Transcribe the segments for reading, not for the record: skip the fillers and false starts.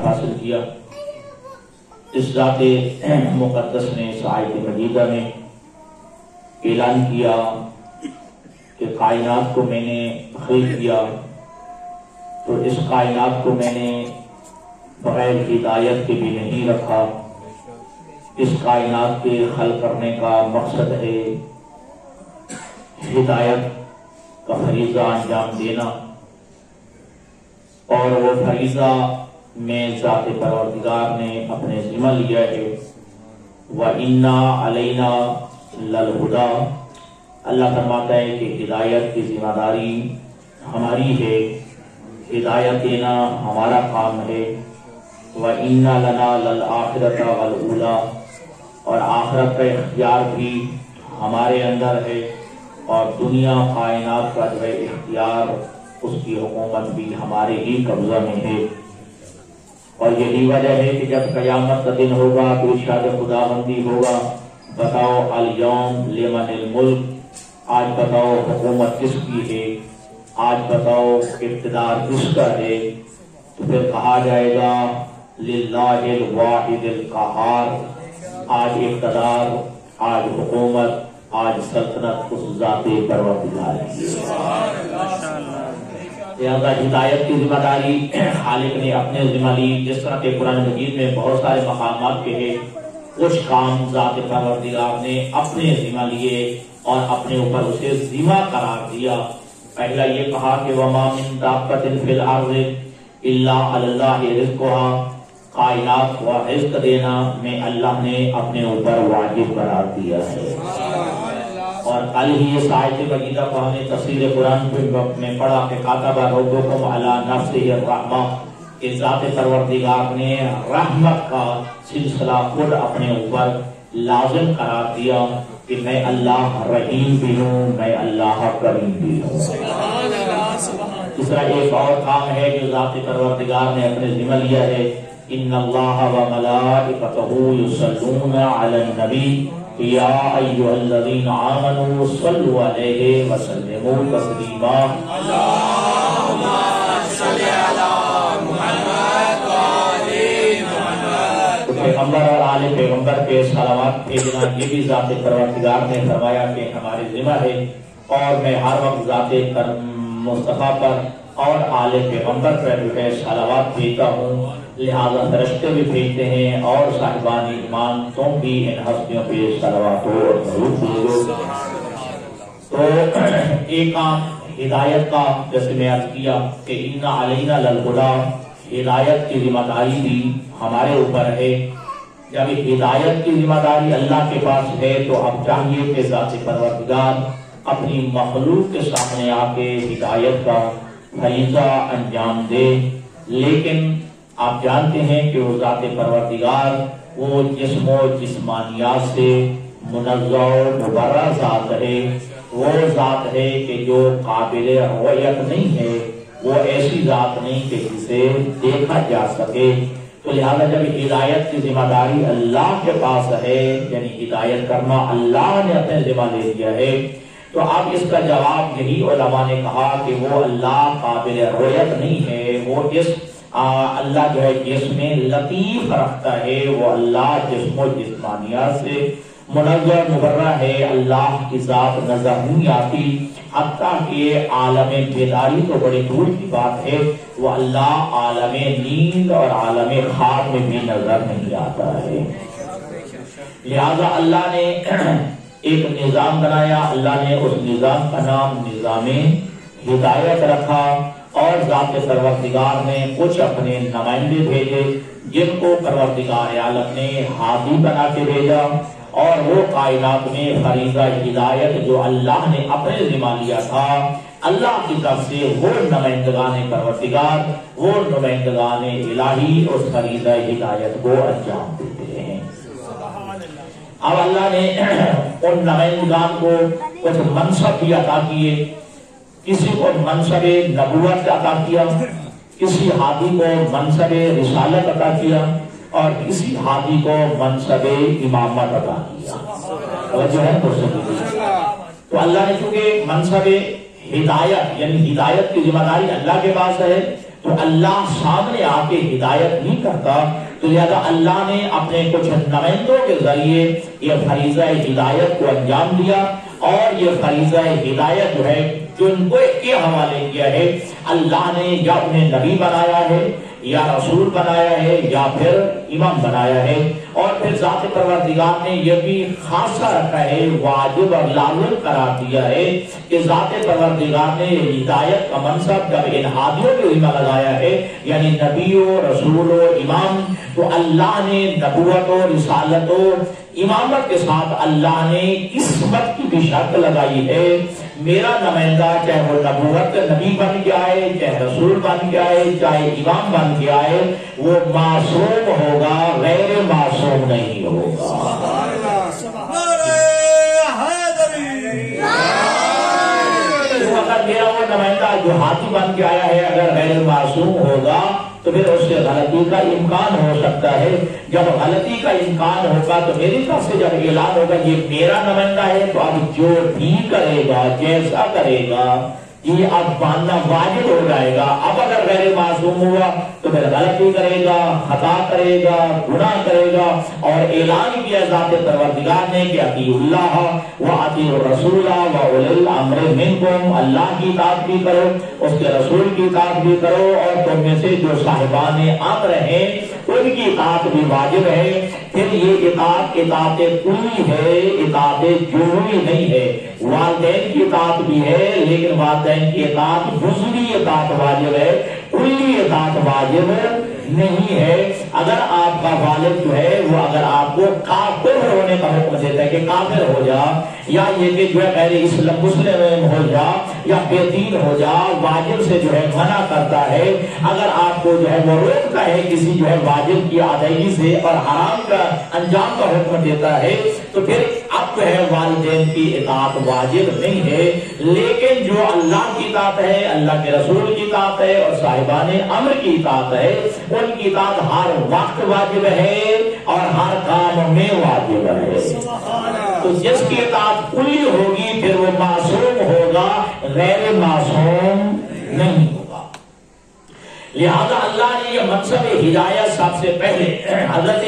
حاصل کیا. اس ذات مقدس نے اس آیت مجیدہ میں اعلان کیا کہ کائنات کو میں نے خلق کیا تو اس کائنات کو میں نے بغیر ہدایت کے بھی نہیں رکھا. اس کائنات کے خلق کرنے کا مقصد ہے ہدایت کا فریضہ انجام دینا، اور وہ فریضہ میں ذات پروردگار نے اپنے ذمہ لیا ہے. وَإِنَّا عَلَيْنَا لَلْهُدَىٰ. اللہ فرماتا ہے کہ ہدایت کی ذمہ داری ہماری ہے، ہدایت دینا ہمارا کام ہے. وَإِنَّا لَنَا لَلْآخِرَةَ وَالْأُولَىٰ. اور آخرت کا اختیار بھی ہمارے اندر ہے، اور دنیا کائنات کا جو ہے اختیار، اس کی حکومت بھی ہمارے ہی قبضہ میں ہے. اور یہی وجہ ہے کہ جب قیامت کا دن ہوگا تو ارشاد خداوندی ہوگا، بتاؤ الیوم لمن الملک. آج بتاؤ حکومت کس کی ہے، آج بتاؤ اقتدار کس کا ہے. تو پھر کہا جائے گا للہ الواحد القہار. آج اقتدار، آج حکومت، آج سلطنت اس ذات پروردگار کی. لہذا ہدایت کی ذمہ داری خالق نے اپنے ذمہ لی. جس طرح کہ قرآن مجید میں بہت سارے مقامات کے ہیں، کچھ کام ذات پروردگار نے اپنے ذمہ لیے اور اپنے اوپر اسے ذمہ قرار دیا. پہلا یہ کہا کہ وَمَا مِن دَابَّةٍ فِي الْأَرْضِ إِلَّا عَلَى اللَّهِ رِزْقُهَا. کائنات کو رزق دینا میں اللہ نے اپنے اوپر واجب قرار دیا ہے. اور کل ہی اس آیت مجیدہ کو ہم نے تفسیر قرآن میں پڑھا کہ کاتب ربکم علی نفسہ الرحمہ، کہ ذات پروردگار نے رحمت کا سلسلہ خود اپنے اوپر لازم قرار دیا کہ میں اللہ رحیم بھی ہوں، میں اللہ کریم بھی ہوں. اس طرح ایک اور کام ہے جو ذات پروردگار نے اپنے ذمہ لیا ہے، ان اللہ و ملائکتہ یصلون علی النبی یا ایھا الذین آمنوا صلوا علیہ وسلموا تسلیما. اللہم صل علی محمد و آل محمد. پیغمبر اور آل پیغمبر کے صلوات بھیجنا یہ بھی ذات پروردگار نے فرمایا کہ ہماری ذمہ ہے. اور میں ہر وقت ذات مصطفیٰ پر اور آل پیغمبر پر جو ہے صلوات بھیجتا ہوں. لہذا فرشتے بھی بھیجتے ہیں اور صاحبان ایمان تم بھی ان ہستیوں پہ صلوات و درود بھیجو. تو ایک کام ہدایت کا، جیسے میں عرض کیا کہ اِنَّ عَلَيْنَا لَلْهُدَىٰ، ہدایت کی ذمہ داری بھی ہمارے اوپر ہے. جب ہدایت کی ذمہ داری اللہ کے پاس ہے تو اب چاہیے کہ ذات پروردگار اپنی مخلوق کے سامنے آ کے ہدایت کا فریضہ انجام دے. لیکن آپ جانتے ہیں کہ وہ ذات پروردگار وہ جسم و جسمانیات سے منزہ و مبرہ ذات ہے. وہ ذات ہے کہ جو قابل رؤیت نہیں ہے، وہ ایسی ذات نہیں کہ جسے دیکھا جا سکے. تو لہذا جب ہدایت کی ذمہ داری اللہ کے پاس ہے، یعنی ہدایت کرنا اللہ نے اپنے ذمہ لے لیا ہے، تو اب اس کا جواب یہی علماء نے کہا کہ وہ اللہ قابل رؤیت نہیں ہے. وہ اللہ جو ہے جسم میں لطیف رکھتا ہے، وہ اللہ جسم و جسمانیات سے منزہ مبرہ ہے. اللہ کی ذات نظر نہیں آتی، حتیٰ کہ عالم بیداری تو بڑی دور کی بات ہے، وہ اللہ عالم نیند اور عالم خواب میں بھی نظر نہیں آتا ہے. لہذا اللہ نے ایک نظام بنایا، اللہ نے اس نظام کا نام نظام ہدایت رکھا. اور ذات پروردگار نے کچھ اپنے نمائندے بھیجے جن کو پروردگار عالم نے ہادی بنا کے بھیجا، اور وہ کائنات میں فریضہ ہدایت جو اللہ نے اپنے ذمہ لیا تھا اللہ کی طرف سے، وہ نمائندگان پروردگار، وہ نمائندگان الہی اس فریضہ ہدایت کو انجام دیتے ہیں. اب اللہ نے ان نمائندگان کو کچھ منصب بھی عطا کیے. کسی کو منصب نبوت عطا کیا، کسی ہادی کو منصب رسالت عطا کیا، اور کسی ہادی کو منصب امامت عطا کیا. تو اللہ نے چونکہ منصب ہدایت یعنی ہدایت کی ذمہ داری اللہ کے پاس ہے، تو اللہ سامنے آ کے ہدایت نہیں کرتا، تو لہذا اللہ نے اپنے کچھ نمائندوں کے ذریعے یہ فریضہ ہدایت کو انجام دیا، اور یہ فریضہ ہدایت جو ہے جن کو کے حوالے کیا ہے، اللہ نے یا انہیں نبی بنایا ہے یا رسول بنایا ہے یا پھر امام بنایا ہے، اور پھر ذات پروردگار نے یہ بھی خاصہ رکھا ہے، واجب اور لازم قرار دیا ہے کہ ذات پروردگار نے ہدایت کا منصب جب ان ہادیوں کے ذمہ لگایا ہے، یعنی نبی و رسول و امام، تو اللہ نے نبوت و رسالت و امامت کے ساتھ اللہ نے عصمت کی بھی شرط لگائی ہے۔ میرا نمائندہ چاہے وہ نبوت نبی بن کے آئے، چاہے رسول بن کے آئے، چاہے امام بن کے آئے، وہ معصوم ہوگا، غیر معصوم نہیں ہوگا۔ تو اگر میرا وہ نمائندہ جو ہاتھی بن کے آیا ہے اگر غیر معصوم ہوگا تو پھر اس سے غلطی کا امکان ہو سکتا ہے۔ جب غلطی کا امکان ہوگا تو میری طرف سے جب اعلان ہوگا یہ میرا نمائندہ ہے، تو اب جو بھی کرے گا، جیسا کرے گا، یہ اب ماننا واجب ہو جائے گا۔ اب اگر غیر معصوم ہوا تو پھر غلطی کرے گا، خطا کرے گا، گناہ کرے گا، اور اعلان کیا ذات پروردگار نے کہ اطیعوا اللہ واطیعوا الرسول واولی الامر منکم، اللہ کی اطاعت بھی کرو، اس کے رسول کی اطاعت بھی کرو، اور تم میں سے جو صاحبان امر ہیں ان کی اطاعت بھی واجب ہے۔ پھر یہ اطاعت کلی ہے، اطاعت جزوی نہیں ہے۔ والدین کی اطاعت بھی ہے، لیکن والدین کی اطاعت جزوی اطاعت واجب ہے، کلی اطاعت واجب نہیں ہے۔ اگر آپ کا والد جو ہے وہ اگر آپ کو کافر ہونے کا حکم دیتا ہے کہ کافر ہو جا، یا یہ کہ جو ہے غیر اسلام مسلم ہو جا یا بے دین ہو جا، واجب سے جو ہے منع کرتا ہے، اگر آپ کو جو ہے وہ روکتا ہے کسی جو ہے واجب کی ادائیگی سے اور حرام کا انجام کا حکم دیتا ہے، تو پھر اب جو ہے والدین کی اطاعت واجب نہیں ہے۔ لیکن جو اللہ کی اطاعت ہے، اللہ کے رسول کی اطاعت ہے اور صاحبان امر کی اطاعت ہے، ان کی اطاعت ہر وقت واجب ہے اور ہر کام میں واجب ہے۔ تو جس کی اطاعت کلی ہوگی پھر وہ معصوم ہوگا، غیر معصوم نہیں ہوگا۔ لہذا اللہ نے یہ منصب ہدایت سب سے پہلے حضرت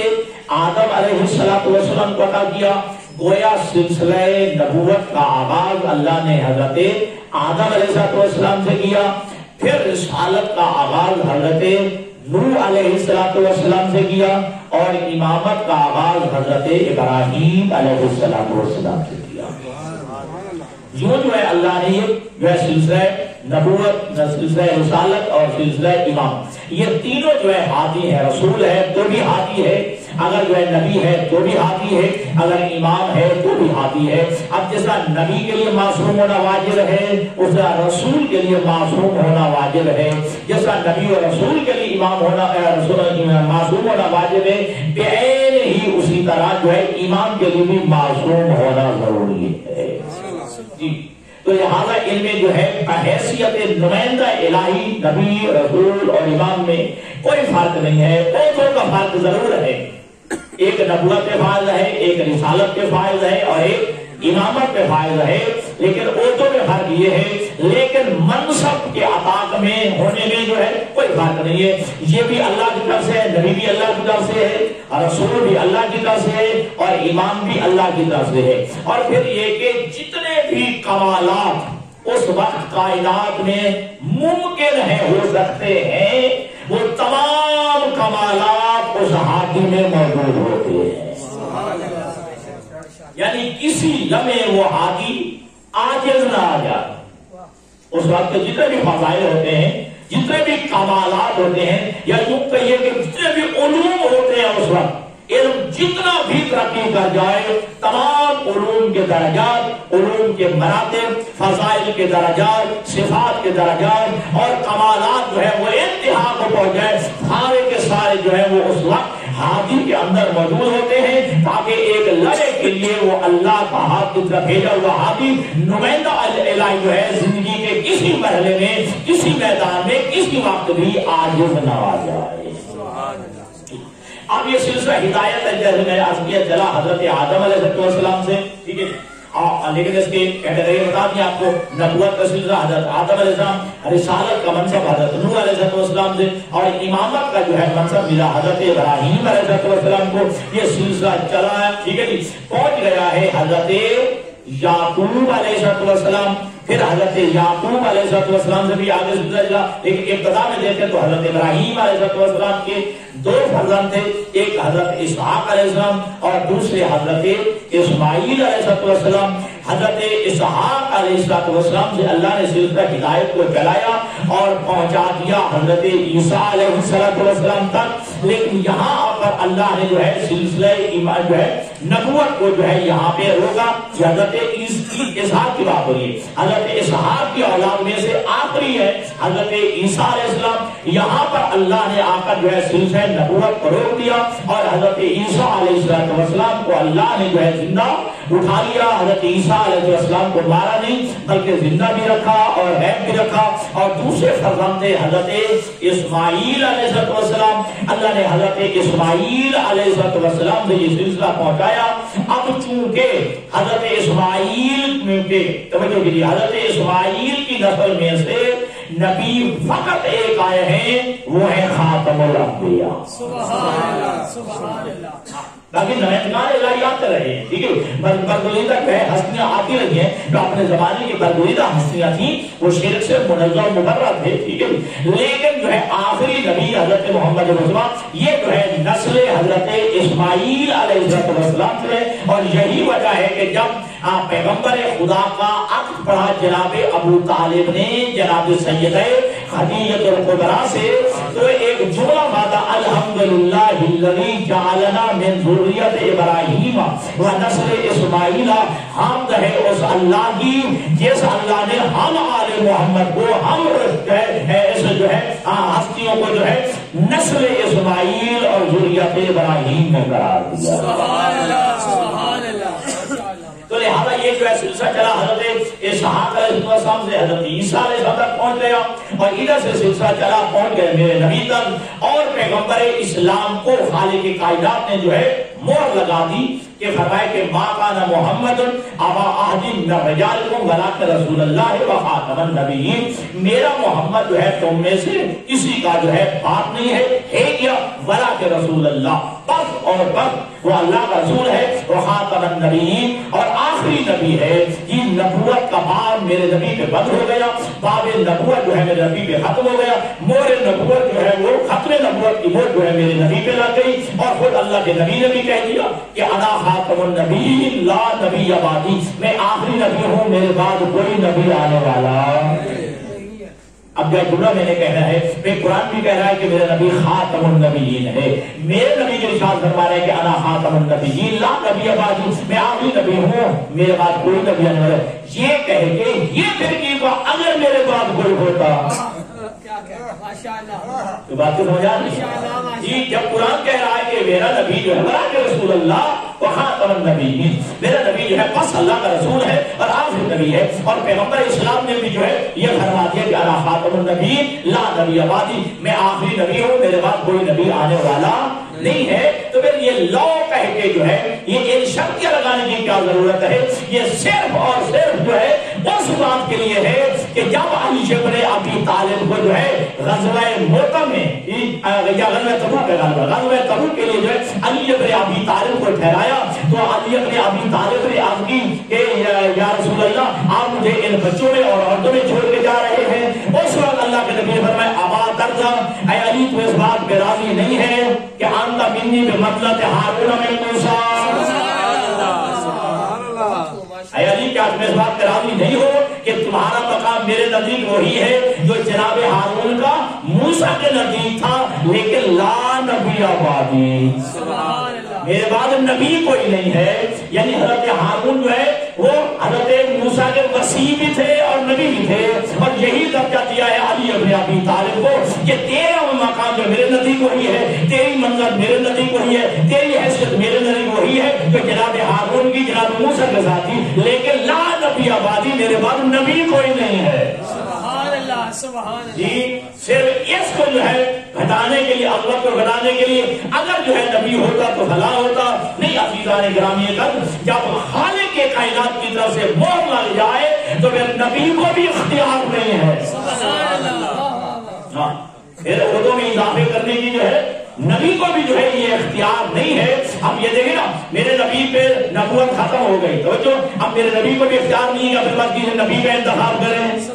آدم علیہ السلام کو عطا کیا۔ گویا سلسلہ نبوت کا آغاز اللہ نے حضرت آدم علیہ السلام سے کیا، پھر رسالت کا آغاز حضرت نوح علیہ السلام سے کیا، اور امامت کا آغاز حضرت ابراہیم علیہ السلام سے کیا۔ یوں جو ہے اللہ نے یہ جو ہے سلسلہ نبوت، سلسلہ رسالت اور سلسلہ امام، یہ تینوں جو ہے ہادی ہے، رسول ہے تو بھی ہادی ہے، اگر جو ہے نبی ہے تو بھی ہادی ہے، اگر امام ہے تو بھی ہادی ہے۔ اب جس طرح نبی کے لیے معصوم ہونا واجب ہے، اس طرح رسول کے لیے معصوم ہونا واجب ہے۔ جس طرح نبی اور رسول کے لیے امام ہونا معصوم ہونا واجب ہے، بعین ہی اسی طرح جو ہے امام کے لیے بھی معصوم ہونا ضروری ہے۔ جی تو لہٰذا ان میں جو ہے حیثیت نمائندہ الہی نبی، رسول اور امام میں کوئی فرق نہیں ہے۔ عہدوں کا فرق ضرور ہے، ایک نبوت پہ فائز ہے، ایک رسالت پہ فائز ہے اور ایک امامت پہ فائز ہے، لیکن عہدوں میں فرق یہ ہے، لیکن منصب کے عطا میں ہونے میں جو ہے کوئی فرق نہیں ہے۔ یہ بھی اللہ کی طرف سے ہے، نبی بھی اللہ کی طرف سے ہے، رسول بھی اللہ کی طرف سے ہے اور امام بھی اللہ کی طرف سے ہے۔ اور پھر یہ کہ جتنے بھی کمالات اس وقت کائنات میں ممکن ہے ہو سکتے ہیں، وہ تمام کمالات اس ہادی میں موجود ہوتے ہیں۔ یعنی کسی لمحے وہ ہادی عاجز نہ آ جائے۔ اس وقت کے جتنے بھی فضائل ہوتے ہیں، جتنے بھی کمالات ہوتے ہیں، یا یوں کہیے کہ جتنے بھی علوم ہوتے ہیں، اس وقت علم جتنا بھی ترقی کر جائے، تمام علوم کے درجات، علوم کے مراتب، فضائل کے درجات، صفات کے درجات اور کمالات جو ہے وہ انتہا کو پہنچ جائے، سارے کے سارے جو ہے وہ اس وقت ہادی کے اندر موجود ہوتے ہیں، تاکہ ایک لڑے کے لیے وہ اللہ کا ہاتھ کی طرف بھیجا ہوا ہادی نمائندہ الہی جو ہے زندگی کے کسی مرحلے میں، کسی میدان میں، کسی وقت بھی عاجز نہ آ جائے۔ اب یہ سلسلہ ہدایت ہے، جیسے میں عرض کیا چلا حضرت آدم علیہ السلام سے، ٹھیک ہے، لیکن اس کی کیٹیگری بتا دیں آپ کو، نبوت کا سلسلہ حضرت آدم علیہ السلام، رسالت کا منصب حضرت نوح علیہ السلام سے، اور امامت کا جو ہے منصب ملا حضرت ابراہیم علیہ السلام کو. یہ سلسلہ چلا ہے، ٹھیک ہے جی، پہنچ گیا ہے حضرت یعقوب علیہ السلام. پھر حضرت یعقوب علیہ السلام سے بھی آگے سلسلہ چلا. لیکن ابتدا میں دیکھیں تو حضرت ابراہیم علیہ السلام کے دو فرزند تھے، ایک حضرت اسحاق علیہ السلام اور دوسرے حضرت اسماعیل علیہ السلام. حضرت اسحاق علیہ السلام سے اللہ نے سلسلہ ہدایت کو پھیلایا اور پہنچا دیا حضرت عیسیٰ علیہ السلام تک. لیکن یہاں پر اللہ نے جو ہے سلسلہ ایمان جو ہے نبوت کو جو ہے یہاں پہ روکا. حضرت اسحاق کی بات ہو رہی ہے، حضرت اسحاق کی اولاد میں سے آخری ہے حضرت عیسیٰ علیہ السلام. یہاں پر اللہ نے آ کر جو ہے سلسلہ نبوت کو روک دیا اور حضرت عیسیٰ علیہ السلام کو اللہ نے جو ہے زندہ اٹھا لیا. حضرت عیسیٰ علیہ السلام کو مارا نہیں بلکہ زندہ بھی رکھا اور غیب بھی رکھا. اور دوسرے فرزند تھے حضرت اسماعیل علیہ السلام. اللہ نے حضرت اسماعیل علیہ السلام سے یہ سلسلہ پہنچایا. اب چونکہ حضرت اسماعیل کے توجہ کیجیے، حضرت اسماعیل کی نسل میں سے نبی فقط ایک آئے ہیں، وہ ہے خاتم الانبیاء. سبحان اللہ سبحان اللہ. باقی نمائندگان الہی آتے رہے ہیں، ٹھیک ہے، برگزیدہ جو ہے ہستیاں آتی رہی ہیں جو اپنے زمانے کی برگزیدہ ہستیاں تھیں، وہ شرک سے منزہ و مبرہ تھے، ٹھیک ہے. لیکن جو ہے آخری نبی حضرت محمد رسول یہ جو ہے نسل حضرت اسماعیل علیہ السلام سے. اور یہی وجہ ہے کہ جب پیغمبر خدا کا عقد پڑھا جناب ابو طالب نے جناب سیدہ خدیجہ الکبریٰ سے، تو ایک جملہ ماتا الحمدللہ الذی جعلنا من ذریت ابراہیم و نسل اسماعیل. حمد ہے اس اللہ کی جس اللہ نے ہم آل محمد کو، ہم ایسے جو ہے ہستیوں کو جو ہے نسل اسماعیل اور ذریت ابراہیم میں قرار دیا. سبحان اللہ سبحان اللہ. تو لہذا یہ جو ہے سلسلہ چلا حضرت اسحاق علیہ السلام سے حضرت عیسیٰ علیہ السلام تک پہنچ گیا، اور ادھر سے سلسلہ چلا پہنچ گئے میرے نبی تک. اور پیغمبر اسلام کو خالق کائنات نے جو ہے مہر لگا دی کہ فرمائے کہ ما کان محمد ابا احد من رجالکم ولکن رسول اللہ و خاتم النبیین. میرا محمد جو ہے تم میں سے کسی کا جو ہے باپ نہیں ہے کیا، ولکن رسول اللہ، بس اور بس وہ اللہ کا رسول ہے، وہ خاتم النبیین اور آخری نبی ہے. یہ نبوت کا باب میرے نبی پہ بند ہو گیا، باب نبوت جو ہے میرے نبی پہ ختم ہو گیا. مہر نبوت جو ہے وہ ختم نبوت کی مہر جو ہے میرے نبی پہ لگ گئی. اور خود اللہ کے نبی نے بھی کہہ دیا کہ انا خاتم النبی لا نبی بعدی، میں آخری نبی ہوں، میرے بعد کوئی نبی آنے والا. اب جو جملہ میں نے کہنا ہے، میں قرآن بھی کہہ رہا ہے کہ میرا نبی خاتم النبیین ہے. میرے نبی کے ارشاد فرما رہے ہیں کہ انا خاتم النبیین لا نبی بعدی، میں آخری نبی ہوں، میرے بعد کوئی نبی آنے والا. یہ کہہ کے یہ پھر کی اگر میرے بعد کوئی ہوتا تو بات کو سمجھا نہیں. جب قرآن کہہ رہا ہے کہ میرا نبی جو ہے رسول اللہ و خاتم النبیین، میرا نبی جو ہے بس اللہ کا رسول ہے اور آخری نبی ہے. اور پیغمبر اسلام نے بھی جو ہے یہ فرما دیا کہ انا خاتم النبیین لا نبی بعدی، میں آخری نبی ہوں، میرے بعد کوئی نبی آنے والا نہیں ہے. تو پھر یہ لو کہہ کے جو ہے یہ شرطیاں لگانے کی کیا ضرورت ہے؟ یہ صرف اور صرف جو ہے اس بات کے لیے ہے کہ جب علی ابن ابی طالب کو جو ہے غزوہ موتا میں یا غزوہ تبوک کے لیے جو ہے علی ابن ابی طالب کو ٹھہرایا، تو علی ابن ابی طالب نے عرض کی کہ یا رسول اللہ آپ مجھے ان بچوں میں اور عورتوں میں چھوڑ کے جا رہے ہیں. اس وقت اللہ کے نبی نے فرمایا ابا درزا، اے علی تو اس بات پہ راضی نہیں ہے کہ انت منی بمثلۃ ہارون من موسیٰ. اے علی کیا تم اس بات پہ راضی نہیں ہو کہ تمہارا مقام میرے نزدیک وہی ہے جو جناب ہارون کا موسیٰ کے نزدیک تھا، لیکن لا نبی بعدی، میرے بعد نبی کوئی نہیں ہے. یعنی حضرت ہارون جو ہے وہ حضرت موسیٰ کے وصی بھی تھے اور نبی بھی تھے، اور یہی درجہ دیا ہے علی ابن ابی طالب کو کہ تیرا مقام جو میرے نزدیک وہی ہے، تیری منزل میرے نزدیک وہی ہے، تیری حیثیت میرے نزدیک وہی ہے جو جناب ہارون کی جناب موسیٰ کے ساتھ تھی، لیکن لا نبی بعدی، میرے بعد نبی کوئی نہیں ہے. سبحان اللہ سبحان اللہ. جی صرف اس کو جو ہے گھٹانے کے لیے، عظمت کو گھٹانے کے لیے اگر جو ہے نبی ہوتا تو بھلا ہوتا. نہیں عزیزان گرامی قدر، جب خالق کے کائنات کی طرف سے مہر لگ جائے تو پھر نبی کو بھی اختیار نہیں ہے. ہاں پھر اردو میں اضافے کرنے کی جو ہے نبی کو بھی جو ہے یہ اختیار نہیں ہے. اب یہ دیکھیں نا، میرے نبی پہ نبوت ختم ہو گئی تو اب میرے نبی کو بھی اختیار نہیں ہے. اپنے بات کیجیے نبی کا انتخاب کریں.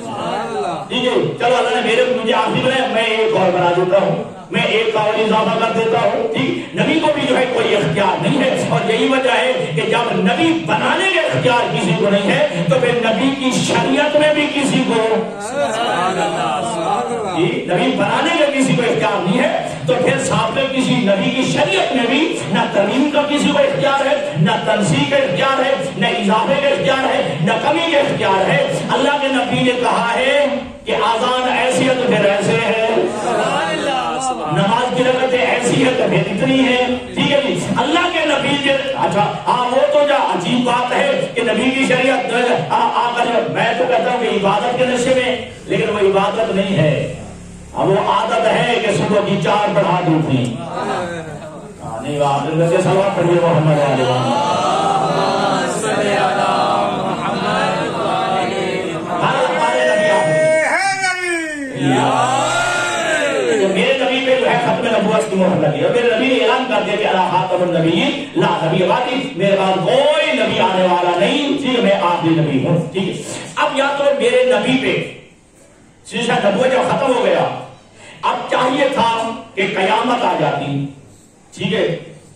جی چلو اللہ نے مجھے آخری بنایا، میں ایک اور بنا دیتا ہوں، میں ایک کا اور اضافہ کر دیتا ہوں. ٹھیک، نبی کو بھی جو ہے کوئی اختیار نہیں ہے. اور یہی وجہ ہے کہ جب نبی بنانے کا اختیار کسی کو نہیں ہے تو پھر نبی کی شریعت میں بھی کسی کو نبی بنانے کا کسی کو اختیار نہیں ہے تو پھر ساتھ میں کسی نبی کی شریعت میں بھی نہ ترمیم کا کسی کو اختیار ہے، نہ تنسیخ کا اختیار ہے، نہ اضافے کا اختیار ہے، نہ کمی کا اختیار ہے. اللہ کے نبی نے کہا ہے کہ آزان ایسی ہے تو پھر ایسے ہے، نماز کی رکعتیں ایسی ہے تو پھر اتنی ہے. ٹھیک ہے جی، اللہ کے نبی کے اچھا ہاں وہ تو جو عجیب بات ہے کہ نبی کی شریعت آ کر میں تو کہتا ہوں کہ عبادت کے نشے میں، لیکن وہ عبادت نہیں ہے. اب وہ عادت ہے کہ صبح کی 4 بڑھا دی تھی. نہیں آپ سے سلوات پڑھیے محمد علیہ میرے نبی پہ جو ہے ختم نبوت کی مہر لگی اور میرے نبی نے اعلان کر دیا کہ الا خاتم النبیین لا نبی بعدی، میرے بعد کوئی نبی آنے والا نہیں، ٹھیک ہے، میں آخری نبی ہوں. ٹھیک ہے، اب یا تو میرے نبی پہ سلسلہ نبوت جب ختم ہو گیا، اب چاہیے تھا کہ قیامت آ جاتی. ٹھیک ہے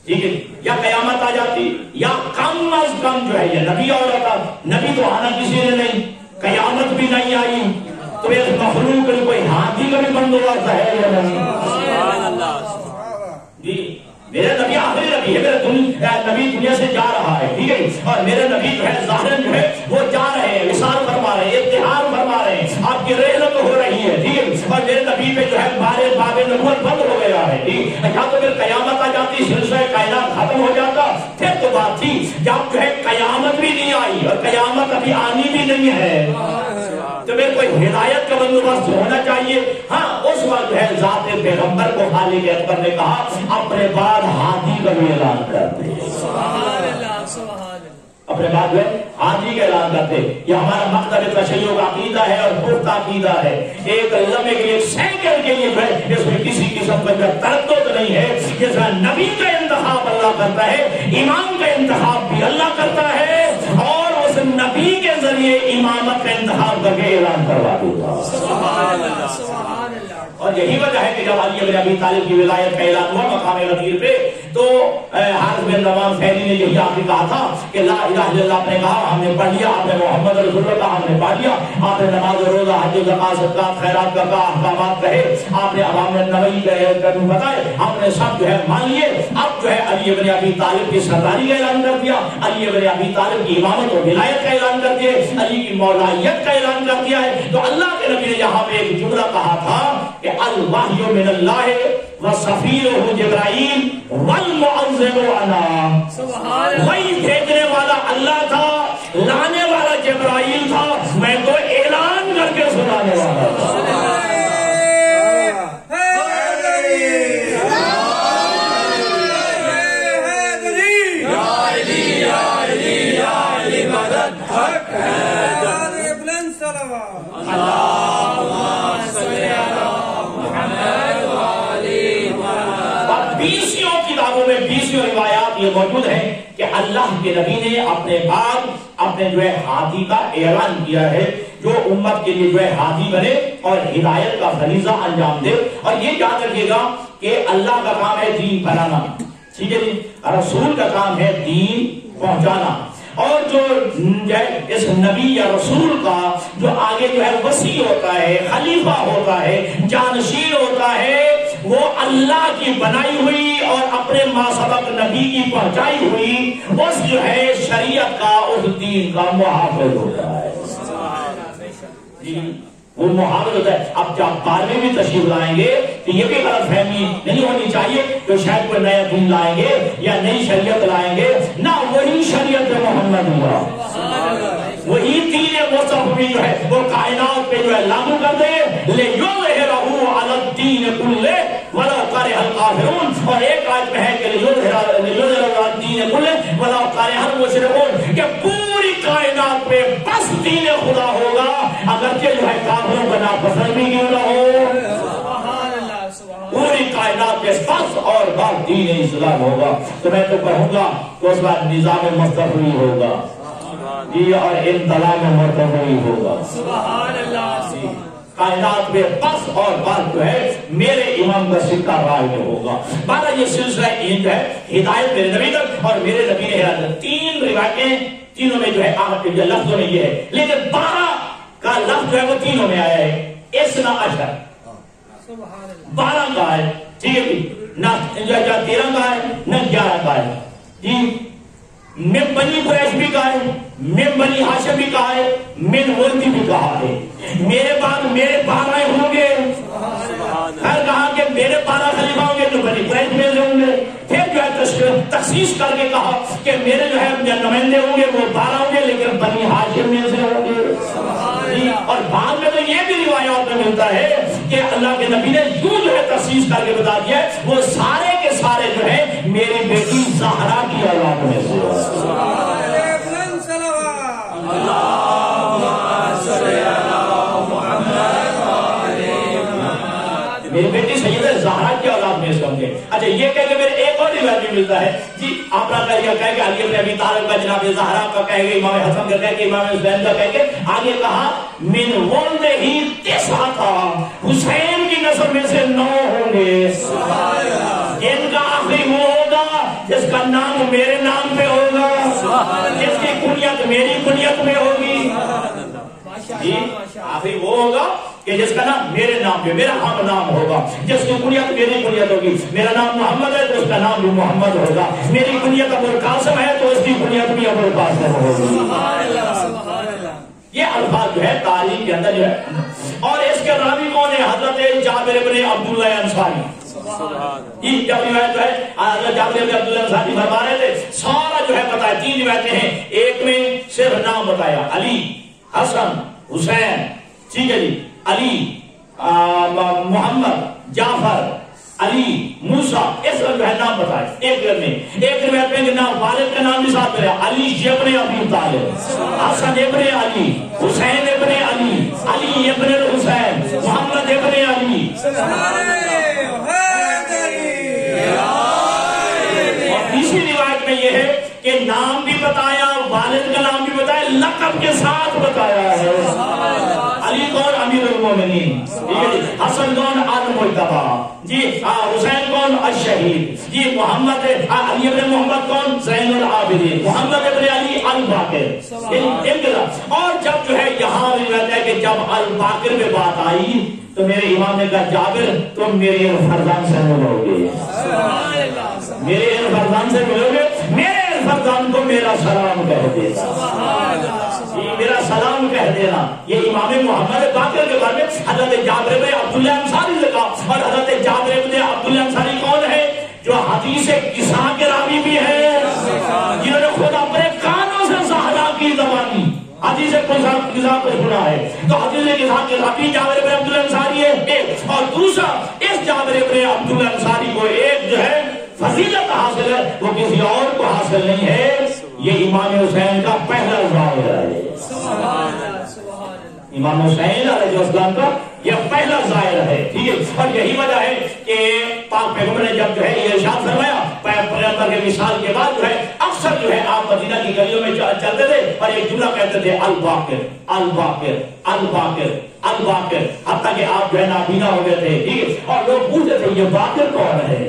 ٹھیک ہے، یا قیامت آ جاتی یا کم از کم جو ہے یہ نبی اور ہوتا. نبی تو آنا کسی نے نہیں، قیامت بھی نہیں آئی تو اس مخلوق کے کوئی ہاتھی کا بھی بندوبست ہے یا نہیں؟ جی میرے نبی آخری نبی ہے، میرا نبی دنیا سے جا رہا ہے. ٹھیک ہے، اور میرے نبی جو ہے ظاہر جو ہے وہ جا رہے ہیں، وصال فرما رہے ہیں، ارتحال فرما رہے ہیں، آپ کی رحلت ہو رہی ہے. ٹھیک ہے، اور میرے نبی پہ جو ہے باب نبوت بند ہو گیا ہے. ٹھیک ہے، یا تو پھر قیامت آ جاتی، سلسلہ کائنات ختم ہو جاتا. پھر تو بات تھی جب جو ہے قیامت بھی نہیں آئی اور قیامت ابھی آنی بھی نہیں ہے تو پھر کوئی ہدایت کا بندوبست ہونا چاہیے. ہاں اس وقت جو ہے ذات پیغمبر کو خالق اکبر نے کہا اپنے بعد ہاتھی کا بھی اعلان کرتے، اپنے بعد جو ہے ہاتھی کا اعلان کرتے. یہ ہمارا مکتب تشیع کا عقیدہ ہے اور پختہ عقیدہ ہے. ایک لمحے کے لیے، ایک سیکنڈ کے لیے جو ہے اس میں کسی قسم کا تردد نہیں ہے. جس طرح نبی کا انتخاب اللہ کرتا ہے، امام کا انتخاب بھی اللہ کرتا ہے اور اس نبی کے ذریعے امامت کا انتخاب کر کے اعلان کروا دیتا. اور یہی وجہ ہے کہ جب علی بن ابی طالب کی ولایت کا اعلان ہوا مقام غدیر پہ تو حارث بن نعمان فہری نے یہی آخری کہا تھا کہ لا الہ الا اللہ. آپ نے کہا ہم نے پڑھ لیا، آپ نے محمد رسول اللہ ہم نے پڑھ لیا، آپ نے نماز روزہ حج زکات صدقات خیرات کا احکامات کہے، آپ نے عوام نبوی کا بتائے، ہم نے سب جو ہے مان لیے. اب جو ہے علی بن ابی طالب کی سرداری کا اعلان کر دیا، علی بن ابی طالب کی امامت و ولایت کا اعلان کر دیا، علی کی مولائیت کا اعلان کر دیا ہے. تو اللہ کے نبی نے یہاں پہ ایک جملہ کہا تھا کہ الوحی من اللہ وصفیہ جبرائیل والمعظم انا. وہی بھیجنے والا اللہ تھا، لانے والا جبرائیل تھا، میں تو اعلان کر کے سنانے والا تھا. روایات یہ موجود ہیں کہ اللہ کے نبی نے اپنے بعد اپنے جو ہے ہادی کا اعلان کیا ہے، جو امت کے لیے جو ہے ہادی بنے اور ہدایت کا فریضہ انجام دے. اور یہ یاد رکھیے گا کہ اللہ کا کام ہے دین پھیلانا، ٹھیک ہے جی، رسول کا کام ہے دین پہنچانا. اور جو اس نبی یا رسول کا جو آگے جو ہے وسیع ہوتا ہے، خلیفہ ہوتا ہے، جانشین ہوتا ہے، وہ اللہ کی بنائی ہوئی اور اپنے ما سبق نبی کی پہنچائی ہوئی اس جو ہے شریعت کا، اس دین کا محافظ ہوتا ہے. وہ محافظ ہوتا ہے. اب جب بعد میں بھی تشریف لائیں گے تو یہ بھی غلط فہمی نہیں ہونی چاہیے کہ شاید کوئی نیا دین لائیں گے یا نئی شریعت لائیں گے. نہ، وہی شریعت محمد ہوا، وہی دین مصطفی جو ہے وہ کائنات پہ جو ہے لاگو کر دے. لِيُظْهِرَهُ عَلَى الدِّينِ الدین کلہ ولو کرہ الکافرون، اور ایک آیت میں ہے کہ لیظہرہ الدین کلہ ولو کرہ المشرکون، کہ پوری کائنات میں بس دین خدا ہوگا اگرچہ جو ہے کافروں کا ناپسند بھی کیوں نہ ہو، پوری کائنات کے بس اور بس دین اسلام ہوگا۔ تو میں تو کہوں گا کہ اس بعد نظام مصطفی ہوگا جی، اور انتظام مرتبی ہوگا، سبحان اللہ جی، کائنات میں بس اور بس جو ہے میرے امام کا سکہ راہ میں ہوگا۔ بارہ یہ سلسلہ ہند ہے، ہدایت میرے نبی تک اور میرے نبی نے ہدایت، تین روایتیں، تینوں میں جو ہے لفظوں میں یہ ہے، لیکن 12 کا لفظ جو ہے وہ تینوں میں آیا ہے، اسنا عشر 12 کا ہے، ٹھیک ہے جی، نہ 13 کا ہے نہ 11 کا ہے جی، من بنی قریش بھی کہا ہے، من بنی ہاشم بھی کہا ہے، من ولدی بھی کہا ہے، میرے بعد میرے 12 ہوں گے، پھر کہا کہ میرے 12 خلیفہ ہوں گے تو بنی قریش میں سے ہوں گے، پھر جو ہے تخصیص کر کے کہا کہ میرے جو ہے نمائندے ہوں گے وہ 12 ہوں گے لیکن بنی ہاشم میں سے ہوں گے جی، اور بعد میں تو یہ بھی روایات میں ملتا ہے کہ اللہ کے نبی نے یوں جو ہے تخصیص کر کے بتا دیا ہے وہ سارے کے سارے جو ہے میری بیٹی زہرا کی اولاد میں سے میری بیٹی سیدہ زہرا کی اولاد میں سے ہوں گے۔ اچھا یہ کہہ کہ میرے ایک اور روایت میں ملتا ہے جی، آپ کا کہہ کہ علی بن ابی طالب کا جناب زہرا کا کہہ کہ امام حسن کا کہہ کہ امام حسین کا کہہ کہ آگے کہا من ولد ہی 9 تھا، حسین کی نسل میں سے 9 ہوں گے، ان کا آخری وہ ہوگا جس کا نام میرے نام پہ ہوگا، جس کی کنیت میری کنیت میں ہوگی جی، آخری وہ ہوگا کہ جس کا نام میرے نام پہ میرا ہم نام ہوگا، جس کی کنیت میری کنیت ہوگی، میرا نام محمد ہے تو اس کا نام بھی محمد ہوگا، میری کنیت ابو القاسم ہے تو اس کی کنیت بھی ابو القاسم ہوگی۔ یہ الفاظ جو ہے تاریخ کے اندر جو ہے، اور اس کے راوی کون ہے؟ حضرت جابر بن عبداللہ انصاری۔ یہ جب روایت جو ہے حضرت جابر بن عبداللہ انصاری فرما رہے تھے، سارا جو ہے بتایا، 3 روایتیں ہیں، ایک میں صرف نام بتایا، علی، حسن، حسین، ٹھیک ہے جی، علی، محمد، جعفر، علی، موسیٰ، اس کا جو ہے نام بتایا ایک روایت میں نام والد کا نام بھی ساتھ ملا، علی ابن ابی طالب، حسن ابن علی، حسین ابن علی، علی ابن الحسین، محمد ابن علی، اور تیسری روایت میں یہ ہے کہ نام بھی بتایا، والد کا نام بھی بتایا، لقب کے ساتھ بتایا ہے، علی کون؟ امیر المومنین، حسن کون؟ المجتبی جی، حسین کون؟ الشہید جی، محمد علی ابن محمد کون؟ زین العابدین، محمد ابن علی الباقر۔ اور جب جو ہے یہاں روایت ہے کہ جب الباقر میں بات آئی تو میرے امام نے کہا جابر تم میرے فرزان سے ملو گے، میرے فرزان سے ملو گے، میرے فرزان کو میرا سلام کہہ دینا، میرا سلام کہہ دینا۔ یہ امام محمد باقر کے بارے میں حضرت جابر بن عبداللہ انصاری نے کہا، اور حضرت جابر بن عبداللہ انصاری کون ہے؟ جو حدیث قصہ کے راوی بھی ہے، جنہوں نے خود اپنے کانوں سے زہرا کی زبانی حدیث قصہ کو سنا ہے، تو حدیث قصہ کے راوی جابر بن عبداللہ انصاری ہے ایک، اور دوسرا اس جابر بن عبداللہ انصاری کو ایک جو ہے فضیلت حاصل ہے وہ کسی اور کو حاصل نہیں ہے، یہ امام حسین کا پہلا ظاہر ہے، امام حسین علیہ السلام کا یہ پہلا ظاہر ہے، ٹھیک ہے، اور یہی وجہ ہے کہ پاک پیغمبر نے جب جو ہے یہ ارشاد فرمایا پیغمبر کے وصال کے بعد جو ہے اکثر جو ہے آپ مدینہ کی گلیوں میں چلتے تھے اور ایک جملہ کہتے تھے الباقر الباقر الباقر الباقر، حتیٰ کہ آپ جو ہے نابینا ہو گئے تھے، ٹھیک ہے، اور لوگ پوچھتے تھے یہ باقر کون ہے،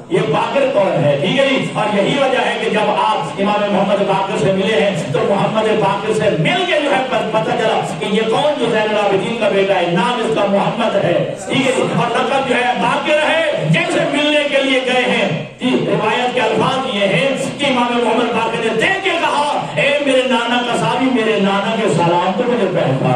یہ باقر کون ہے، ٹھیک ہے جی، اور یہی وجہ ہے کہ جب آپ امام محمد باقر سے ملے ہیں تو محمد باقر سے مل کے جو ہے پتہ چلا کہ یہ کون جو زین العابدین کا بیٹا ہے، نام اس کا محمد ہے، ٹھیک ہے جی، اور لقب جو ہے باقر ہے، جن سے ملنے کے لیے گئے ہیں جی، روایت کے الفاظ یہ ہیں کہ امام محمد باقر نے دیکھ کے کہا اے میرے نانا کا صحابی، میرے نانا کے سلام تو مجھے پہچانا،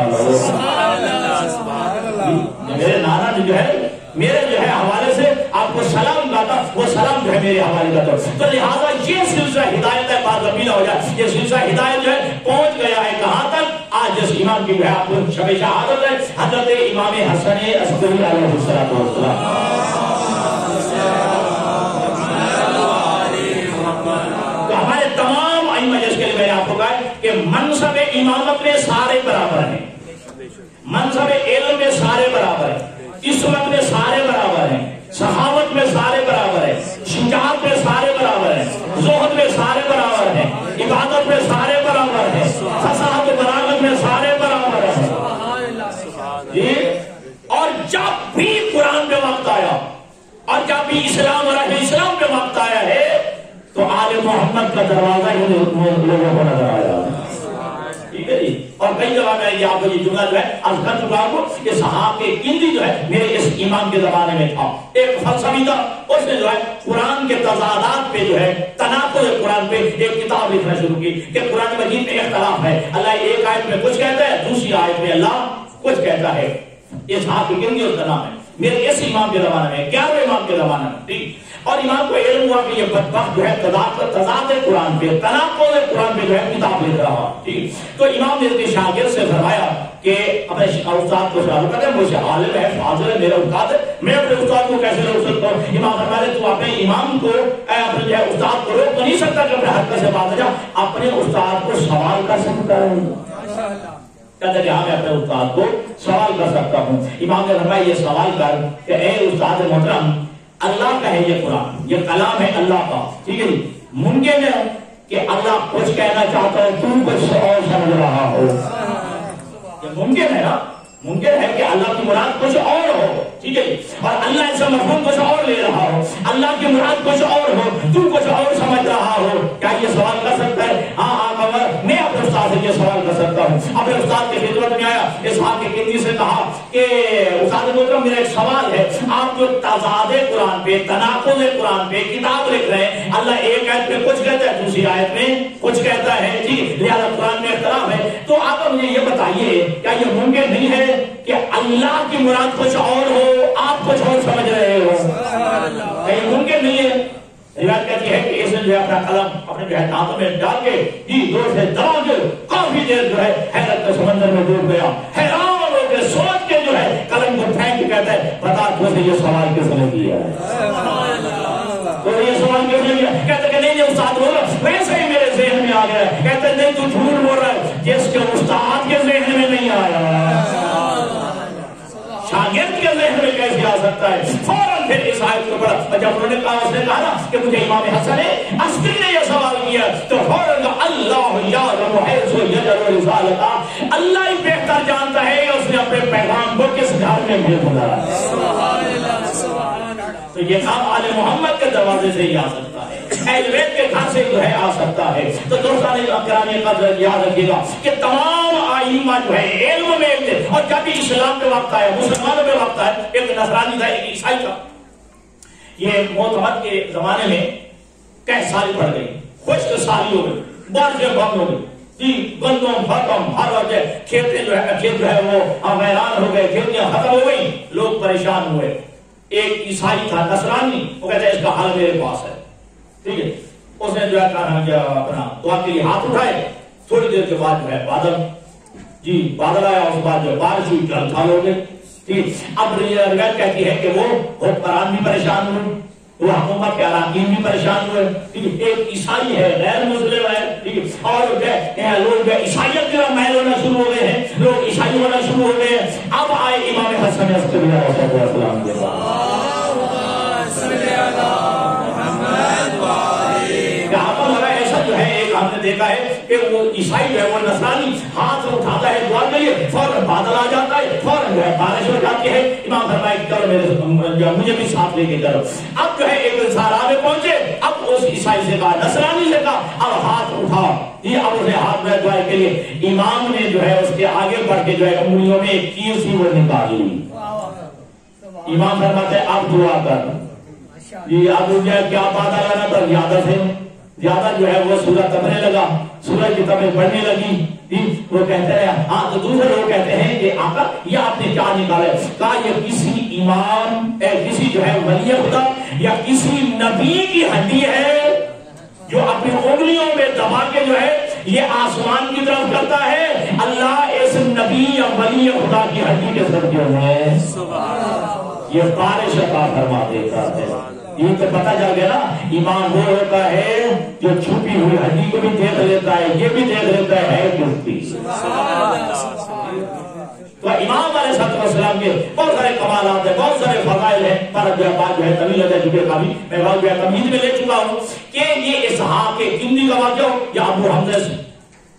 میرے نانا جو ہے میرے جو ہے حوالے سے آپ کو سلام کہتا، وہ سلام جو ہے میرے حوالے کا تو لہٰذا یہ سلسلہ ہدایت ہے، بات زمینہ ہو جائے، یہ سلسلہ ہدایت جو ہے پہنچ گیا ہے کہاں تک؟ آج جس امام کی جو ہے آپ کو شب شہادت ہے حضرت امام حسن عسکری علیہ السلام. تو ہمارے تمام ائمہ جس کے لیے میں نے آپ کو کہا کہ منصب امامت میں سارے برابر ہیں, منصب علم میں سارے برابر ہیں, عصمت میں سارے برابر ہیں, سخاوت میں سارے برابر ہیں, شجاعت میں سارے برابر ہیں, زہد میں سارے برابر ہیں, عبادت میں سارے برابر ہیں, فصاحت و بلاغت میں سارے برابر ہیں. اور جب بھی قرآن پہ وقت آیا اور جب بھی اسلام اور اہل اسلام پہ وقت آیا ہے تو آل محمد کا دروازہ ہی لوگوں کو نظر آیا. ٹھیک ہے جی. اور کئی جگہ میں یہ آپ کو یہ جملہ جو ہے عرض کر چکا ہوں کہ صحابہ کندی جو ہے میرے اس امام کے زمانے میں تھا, ایک فلسفی تھا, اس نے جو ہے قرآن کے تضادات پہ جو ہے تناقض قرآن پہ ایک کتاب لکھنا شروع کی کہ قرآن مجید میں اختلاف ہے, اللہ ایک آیت میں کچھ کہتا ہے, دوسری آیت میں اللہ کچھ کہتا ہے. یہ صحابہ کندی اس کا نام ہے میرے اس امام کے زمانے میں, 11ویں امام کے زمانے میں. ٹھیک. اور امام کو علم ہوا کہ یہ بدبخت جو ہے تضاد قرآن پہ تناقض قرآن پہ جو ہے کتاب لکھ رہا. ٹھیک. تو امام نے اپنے شاگرد سے فرمایا کہ اپنے استاد کو شاگرد کہتے ہیں مجھے عالم ہے, فاضل ہے, میرا استاد ہے, میں اپنے استاد کو کیسے روک سکتا ہوں؟ امام فرماتے تو اپنے امام کو اپنے جو ہے استاد کو روک تو نہیں سکتا کہ اپنے حق سے بات جا, اپنے استاد کو سوال کر سکتا ہے. کہتے کہ ہاں میں اپنے استاد کو سوال کر سکتا ہوں. امام نے فرمایا یہ سوال کر کہ اے استاد محترم, اللہ کا ہے یہ قرآن, یہ کلام ہے اللہ کا, ٹھیک ہے, ممکن ہے کہ اللہ کچھ کہنا چاہتا ہے تو کچھ اور سمجھ رہا ہو؟ یہ ممکن ہے نا, ممکن ہے کہ اللہ کی مراد کچھ اور ہو, ٹھیک ہے, اور اللہ اس کا مفہوم کچھ اور لے رہا ہو, اللہ کی مراد کچھ اور ہو, تو کچھ اور سمجھ رہا ہو. کیا یہ سوال کر سکتا ہے؟ ہاں میں اپنے استاد سے یہ سوال کر سکتا ہوں. اپنے استاد کی خدمت میں آیا, اسحاق کے کندی سے کہا کہ استاد محترم میرا ایک سوال ہے, آپ جو تضاد قرآن پہ تناقض قرآن پہ کتاب لکھ رہے ہیں, اللہ ایک آیت میں کچھ کہتا ہے, دوسری آیت میں کچھ کہتا ہے, ٹھیک, لہذا قرآن میں اختلاف ہے, تو آپ مجھے یہ بتائیے کیا یہ ممکن نہیں ہے کہ اللہ کی مراد کچھ اور ہو, آپ کچھ اور سمجھ رہے ہو؟ یہ ممکن نہیں ہے. روایت کہتی ہے کہ اس نے جو ہے اپنا قلم اپنے جو ہے دانتوں میں ڈال کے زور سے دبا کے کافی دیر جو ہے حیرت کے سمندر میں ڈوب گیا. حیران ہو کے سوچ کے جو ہے قلم کو پھینک کے کہتا ہے بتا تجھے یہ سوال کس نے کیا ہے؟ تو یہ سوال کس نے کیا؟ کہتے کہ نہیں استاد بول رہا ویسے ہی میرے ذہن میں آ گیا. کہتے نہیں تو جھوٹ بول رہا ہے, جس کے استاد کے ذہن میں نہیں آیا شاگرد کے ذہن میں کیسے آ سکتا ہے؟ فوراً پھر اس آیت کو پڑھا. جب انہوں نے کہا, اس نے کہا نا کہ مجھے امام حسن عسکری نے یہ سوال کیا, تو فوراً کہا اللہ یعلم حیث یجعل رسالتہ, اللہ ہی بہتر جانتا ہے کہ اس نے اپنے پیغام کو کس گھر میں بھیجا ہے. تو یہ کام آل محمد کے دروازے سے ہی آ سکتا ہے, اہل بیت کے گھر سے جو ہے آ سکتا ہے. تو دوستان گرامی قدر یاد رکھیے گا کہ تمام ائمہ جو ہے علم میں تھے, اور جب بھی اسلام پہ وقت آیا, مسلمانوں پہ وقت آیا, ایک نصرانی تھا, ایک عیسائی تھا, یہ معتمد کے زمانے میں کہہ سالی پڑ گئی, خشک سالی ہو گئی, بارشیں بند ہو گئی, جی گندم ختم, ہر وجہ کھیت جو ہے وہ ویران ہو گئے, کھیتیاں ختم ہو گئی, لوگ پریشان ہوئے. ایک عیسائی تھا نصرانی, وہ کہتا ہے اس کا حل میرے پاس ہے, ٹھیک ہے. اس نے جو ہے کہا اپنا دعا کے لیے ہاتھ اٹھائے, تھوڑی دیر کے بعد جو ہے بادل, جی بادل آیا, اس کے بعد جو بارش ہوئی, جل تھال ہو گئے. ٹھیک. اب روایت کہتی ہے کہ وہ حکمران بھی پریشان ہوئے, وہ حکومت کے اراکین بھی پریشان ہوئے. ٹھیک. ایک عیسائی ہے, غیر مسلم ہے, ٹھیک, اور لوگ عیسائیت کی طرف میل ہونا شروع ہو گئے ہیں, لوگ عیسائی ہونا شروع ہو گئے ہیں. اب آئے امام حسن عسکری علیہ السلام کے پاس, ہم نے دیکھا ہے کہ وہ عیسائی جو ہے وہ نصرانی ہاتھ اٹھاتا ہے دعا کے لیے, فوراً بادل آ جاتا ہے, فوراً جو ہے بارش ہو جاتی ہے. امام فرمائے چلو مجھے بھی ساتھ لے کے چلو. اب جو ہے ایک سہارا میں پہنچے, اب اس عیسائی سے کہا, نصرانی سے کہا اب ہاتھ اٹھا, یہ اب اسے ہاتھ میں دعا کے لیے. امام نے جو ہے اس کے آگے بڑھ کے جو ہے انگلیوں میں ایک تیر سی وہ نکالی. امام فرماتے ہیں اب دعا کر, جی اب جو ہے کیا بادل آنا تھا, زیادہ جو ہے وہ سورج تپنے لگا, سورج کی تپیں بڑھنے لگی. وہ کہتے ہیں ہاں, تو دوسرے لوگ کہتے ہیں کہ آقا یہ آپ نے کیا نکالا؟ کہا یہ کسی امام کسی جو ہے ولی خدا یا کسی نبی کی ہڈی ہے جو اپنی انگلیوں میں دبا کے جو ہے یہ آسمان کی طرف کرتا ہے، اللہ اس نبی یا ولی خدا کی ہڈی کے صدقے میں یہ بارش عطا فرما دیتا ہے۔ یہ تو پتہ چل گیا نا، ایمان وہ ہوتا ہے جو چھپی ہوئی ہڈی کو بھی دیکھ لیتا ہے، یہ بھی دیکھ لیتا ہے کس کی۔ تو امام علیہ السلام کے بہت سارے کمالات ہیں، بہت سارے فضائل ہیں، پر جو بات جو ہے طویل ہے، چونکہ کبھی میں بات جو ہے تمہید میں لے چکا ہوں کہ یہ اسحاق کندی کا واقعہ یا ابو حمزہ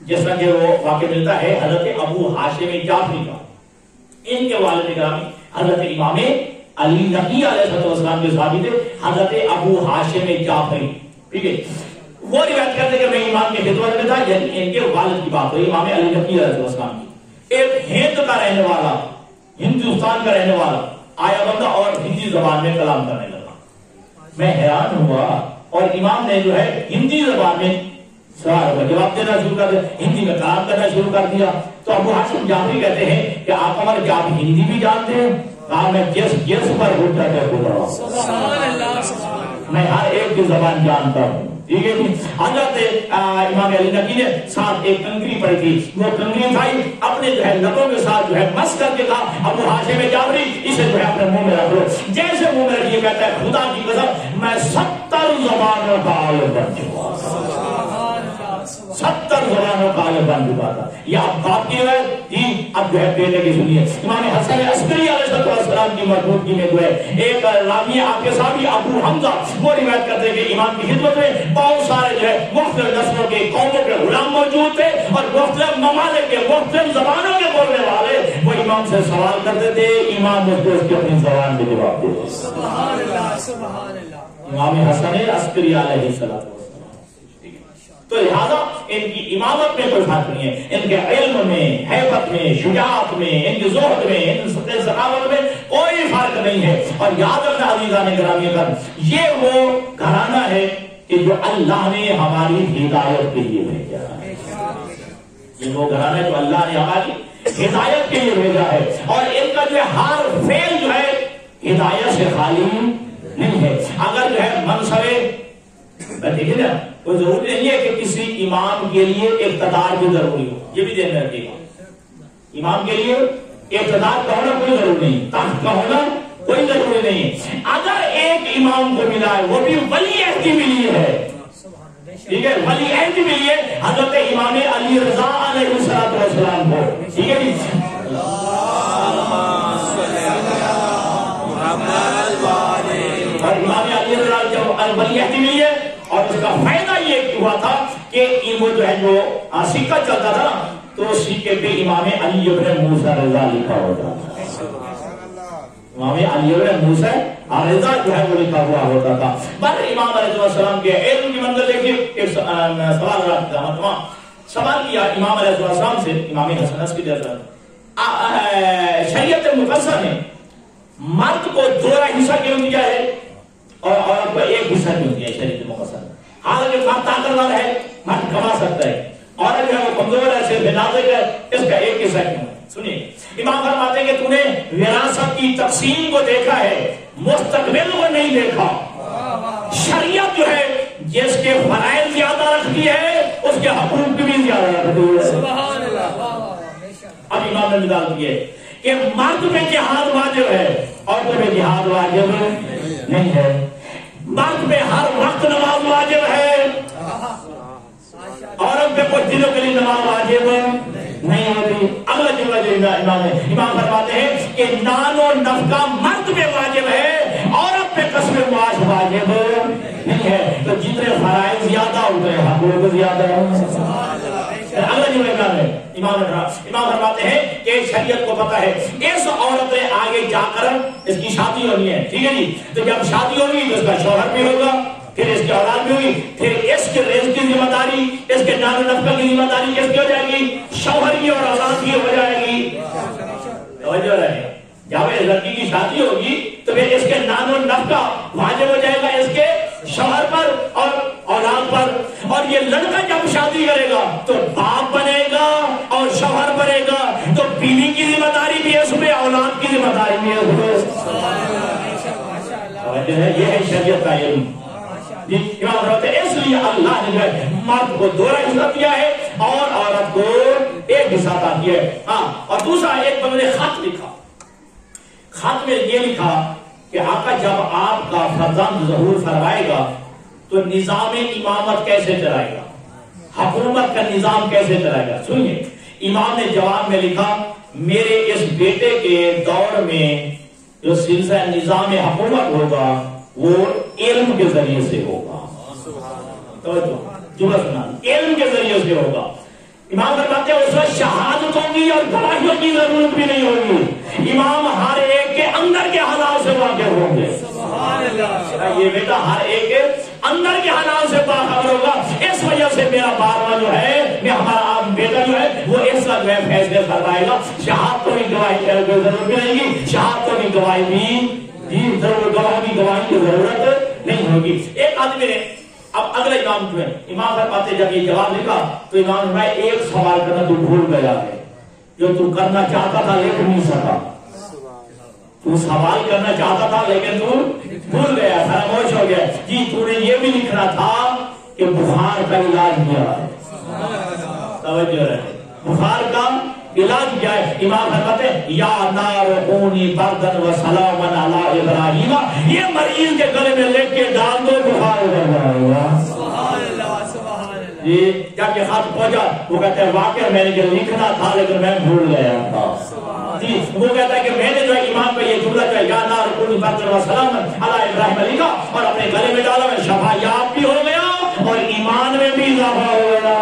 جس طرح کہ وہ واقع ملتا ہے حضرت ابو ہاشم جعفری کا، ان کے والد گرامی حضرت امام علی نقی علیہ السلام کے صحابی تھے حضرت ابو ہاشم جعفری، ٹھیک ہے۔ وہ روایت کرتے ہیں کہ میں امام کی خدمت میں تھا، یعنی ان کے والد کی بات ہوئی، امام علی نقی علیہ السلام کی۔ ایک ہند کا رہنے والا، ہندوستان کا رہنے والا آیا بندہ اور ہندی زبان میں کلام کرنے لگا۔ میں حیران ہوا، اور امام نے جو ہے ہندی زبان میں سوال کا جواب دینا شروع کر دیا، ہندی میں کلام کرنا شروع کر دیا۔ تو ابو ہاشم جعفری کہتے ہیں کہ آپ عمر کیا آپ ہندی بھی جانتے ہیں؟ کہا میں جس پر ہوتا ہے میں ہر ایک کی زبان جانتا ہوں، ٹھیک ہے جی۔ حضرت امام علی نقی نے ساتھ ایک کنکری پڑی تھی، وہ کنکری اٹھائی، اپنے جو ہے لبوں کے ساتھ جو ہے مس کر کے کہا ابو ہاشم جعفری اسے جو ہے اپنے منہ میں رکھ لو۔ جیسے منہ میں رکھیے کہتا ہے خدا کی قسم میں 70 زبانوں کا عالم بن چکا، 70 زبانوں کا عالم بن چکا تھا۔ یہ اب باپ کی ہے جی، اب جو ہے بیٹے کی سنیے۔ امام حسن عسکری علیہ السلام کی مربوطگی میں جو ہے ایک راوی آپ کے ساتھ ابو حمزہ وہ روایت کرتے ہیں کہ امام کی خدمت میں بہت سارے جو ہے مختلف نسلوں کے قوموں کے غلام موجود تھے، اور مختلف ممالک کے مختلف زبانوں کے بولنے والے وہ امام سے سوال کرتے تھے، امام اس کو اس کی اپنی زبان میں جواب دیتے۔ سبحان اللہ سبحان اللہ۔ امام حسن عسکری علیہ السلام تو لہذا ان کی امامت میں کوئی فرق نہیں ہے، ان کے علم میں، ہیبت میں، شجاعت میں، ان کے زہد میں، ان کے ذکاوت میں کوئی فرق نہیں ہے۔ اور یاد رکھنا عزیزان گرامی کا، یہ وہ گھرانہ ہے کہ جو اللہ نے ہماری ہدایت کے لیے بھیجا ہے، یہ وہ گھرانہ ہے جو اللہ نے ہماری ہدایت کے لیے بھیجا ہے، اور ان کا جو ہے ہر فعل جو ہے ہدایت سے خالی نہیں ہے۔ اگر جو ہے منصبے دیکھیے نا، کوئی ضروری نہیں ہے کہ کسی امام کے لیے اقتدار بھی ضروری ہو، یہ بھی ذہن میں رکھیے گا۔ امام کے لیے اقتدار کا ہونا کوئی ضروری نہیں، طاقت کا ہونا کوئی ضروری نہیں۔ اگر ایک امام کو ملا ہے وہ بھی ولی عہد کی ملی ہے، ٹھیک ہے، ولی عہد کی ملی ہے حضرت امام علی رضا علیہ السلام کو، ٹھیک ہے جی۔ اور امام علی رضا جب ولی عہد کی ملی ہے، اور اس کا فائدہ یہ ہوا تھا کہ وہ جو ہے جو سکہ چلتا تھا تو سکے پہ امام علی ابن موسیٰ رضا لکھا ہوتا تھا، امام علی ابن موسیٰ رضا جو ہے وہ لکھا ہوا ہوتا تھا۔ پر امام علیہ السلام کے علم کی منزل دیکھیے، ایک سوال رہا، سوال کیا امام علیہ السلام سے، امام حسن عسکری شریعت مقدسہ نے مرد کو 2 حصہ کیوں دیا ہے اور عورت کو 1 حصہ کیوں دیا ہے شریعت مقدسہ؟ حالانکہ مرد طاقتور ہے، مرد کما سکتا ہے، عورت جو ہے وہ کمزور ہے، صرف نازک ہے، اس کا 1 حصہ کیوں ہے؟ سنیے، امام فرماتے ہیں کہ تو نے وراثت کی تقسیم کو دیکھا ہے، مستقبل کو نہیں دیکھا۔ شریعت جو ہے جس کے فرائض زیادہ رکھتی ہے اس کے حقوق بھی زیادہ رکھتی ہے۔ سبحان اللہ۔ اب امام نے مثال دی ہے کہ مرد پہ جہاد واجب ہے، عورت پہ جہاد واجب نہیں ہے، مرد پہ ہر وقت نماز واجب ہے، عورت پہ کچھ دنوں کے لیے نماز واجب نہیں ہوتی۔ اگلا جملہ جو امام فرماتے ہیں کہ نان و نفقہ مرد پہ واجب ہے، عورت پہ قسم معاش واجب نہیں ہے۔ تو جتنے فرائض زیادہ اتنے حقوق زیادہ ہیں۔ اگلا جملہ امام فرماتے ہیں کہ شریعت کو پتہ ہے اس عورت نے آگے جا کر اس کی شادی ہونی ہے، ٹھیک ہے جی، تو جب شادی ہوگی تو اس کا شوہر بھی ہوگا، پھر اس کی اولاد بھی ہوگی، پھر اس کے رزق کی ذمہ داری، اس کے نان و نفقہ کی ذمہ داری کس کی ہو جائے گی؟ شوہر کی اور اولاد کی ہو جائے گی۔ توجہ رہے، جب اس لڑکی کی شادی ہوگی تو پھر اس کے نان و نفقہ واجب ہو جائے گا اس کے شوہر پر اور اولاد پر، اور یہ لڑکا جب شادی کرے گا تو باپ بنے گا اور شوہر بنے گا، تو بیوی کی ذمہ داری بھی ہے اس میں، اولاد کی ذمہ داری بھی ہے اس میں۔ یہ ہے شریعت کا علم۔ اس لیے اللہ نے مرد کو 2 حصہ دیا ہے، اور عورت کو ایک حصہ عطا کیا ہے. ہاں اور دوسرا ایک بندے نے خط لکھا, خط میں یہ لکھا کہ آقا جب آپ کا فرزند ظہور فرمائے گا تو نظام امامت کیسے چلائے گا, حکومت کا نظام کیسے چلائے گا. سنیے امام نے جواب میں لکھا میرے اس بیٹے کے دور میں جو سلسلہ نظام حکومت ہوگا وہ علم کے ذریعے سے ہوگا. جو سنا علم کے ذریعے سے ہوگا. امام فرماتے ہیں اس وقت شہادتوں کی اور گواہیوں کی ضرورت بھی نہیں ہوگی. امام ہر ایک کے اندر کے حالات سے واقف ہوں گے. یہ بیٹا ہر ایک کے اندر کے حالات سے باخبر ہوگا. اس وجہ سے میرا بارواں جو ہے ہمارا بیٹا جو ہے وہ اس کا جو ہے فیصلے فرمائے گا. شہادتوں کی گواہی کی ضرورت بھی نہیں ہوگی, شہادتوں کی گواہی بھی گواہی کی ضرورت نہیں ہوگی. ایک آدمی نے اب اگلا امام جو ہے امام فرماتے جب یہ جواب لکھا تو امام فرمایا ایک سوال کرنا تو بھول گیا ہے جو تو کرنا چاہتا تھا لیکن نہیں سکا. تو سوال کرنا چاہتا تھا لیکن تو بھول گیا, خاموش ہو گیا. جی تو نے یہ بھی لکھنا تھا کہ بخار کا علاج کیا ہے. توجہ رہے, بخار کا علاج کیا ہے. امام فرماتے ہیں یا نار کونی بردن و سلاما علی ابراہیم, یہ مریض کے گلے میں لے کے ڈال دو بخار ہو جائے گا. جی جب یہ خط پہنچا وہ کہتے ہیں واقعہ میں نے جو لکھنا تھا لیکن میں بھول گیا تھا. جی وہ کہتا ہے کہ میں نے جو ہے امام پہ یہ جملہ جو ہے یا نار کونی بردن و سلاما علی ابراہیم لکھا اور اپنے گلے میں ڈالا, میں شفا یاب بھی ہو گیا اور ایمان میں بھی اضافہ ہو گیا.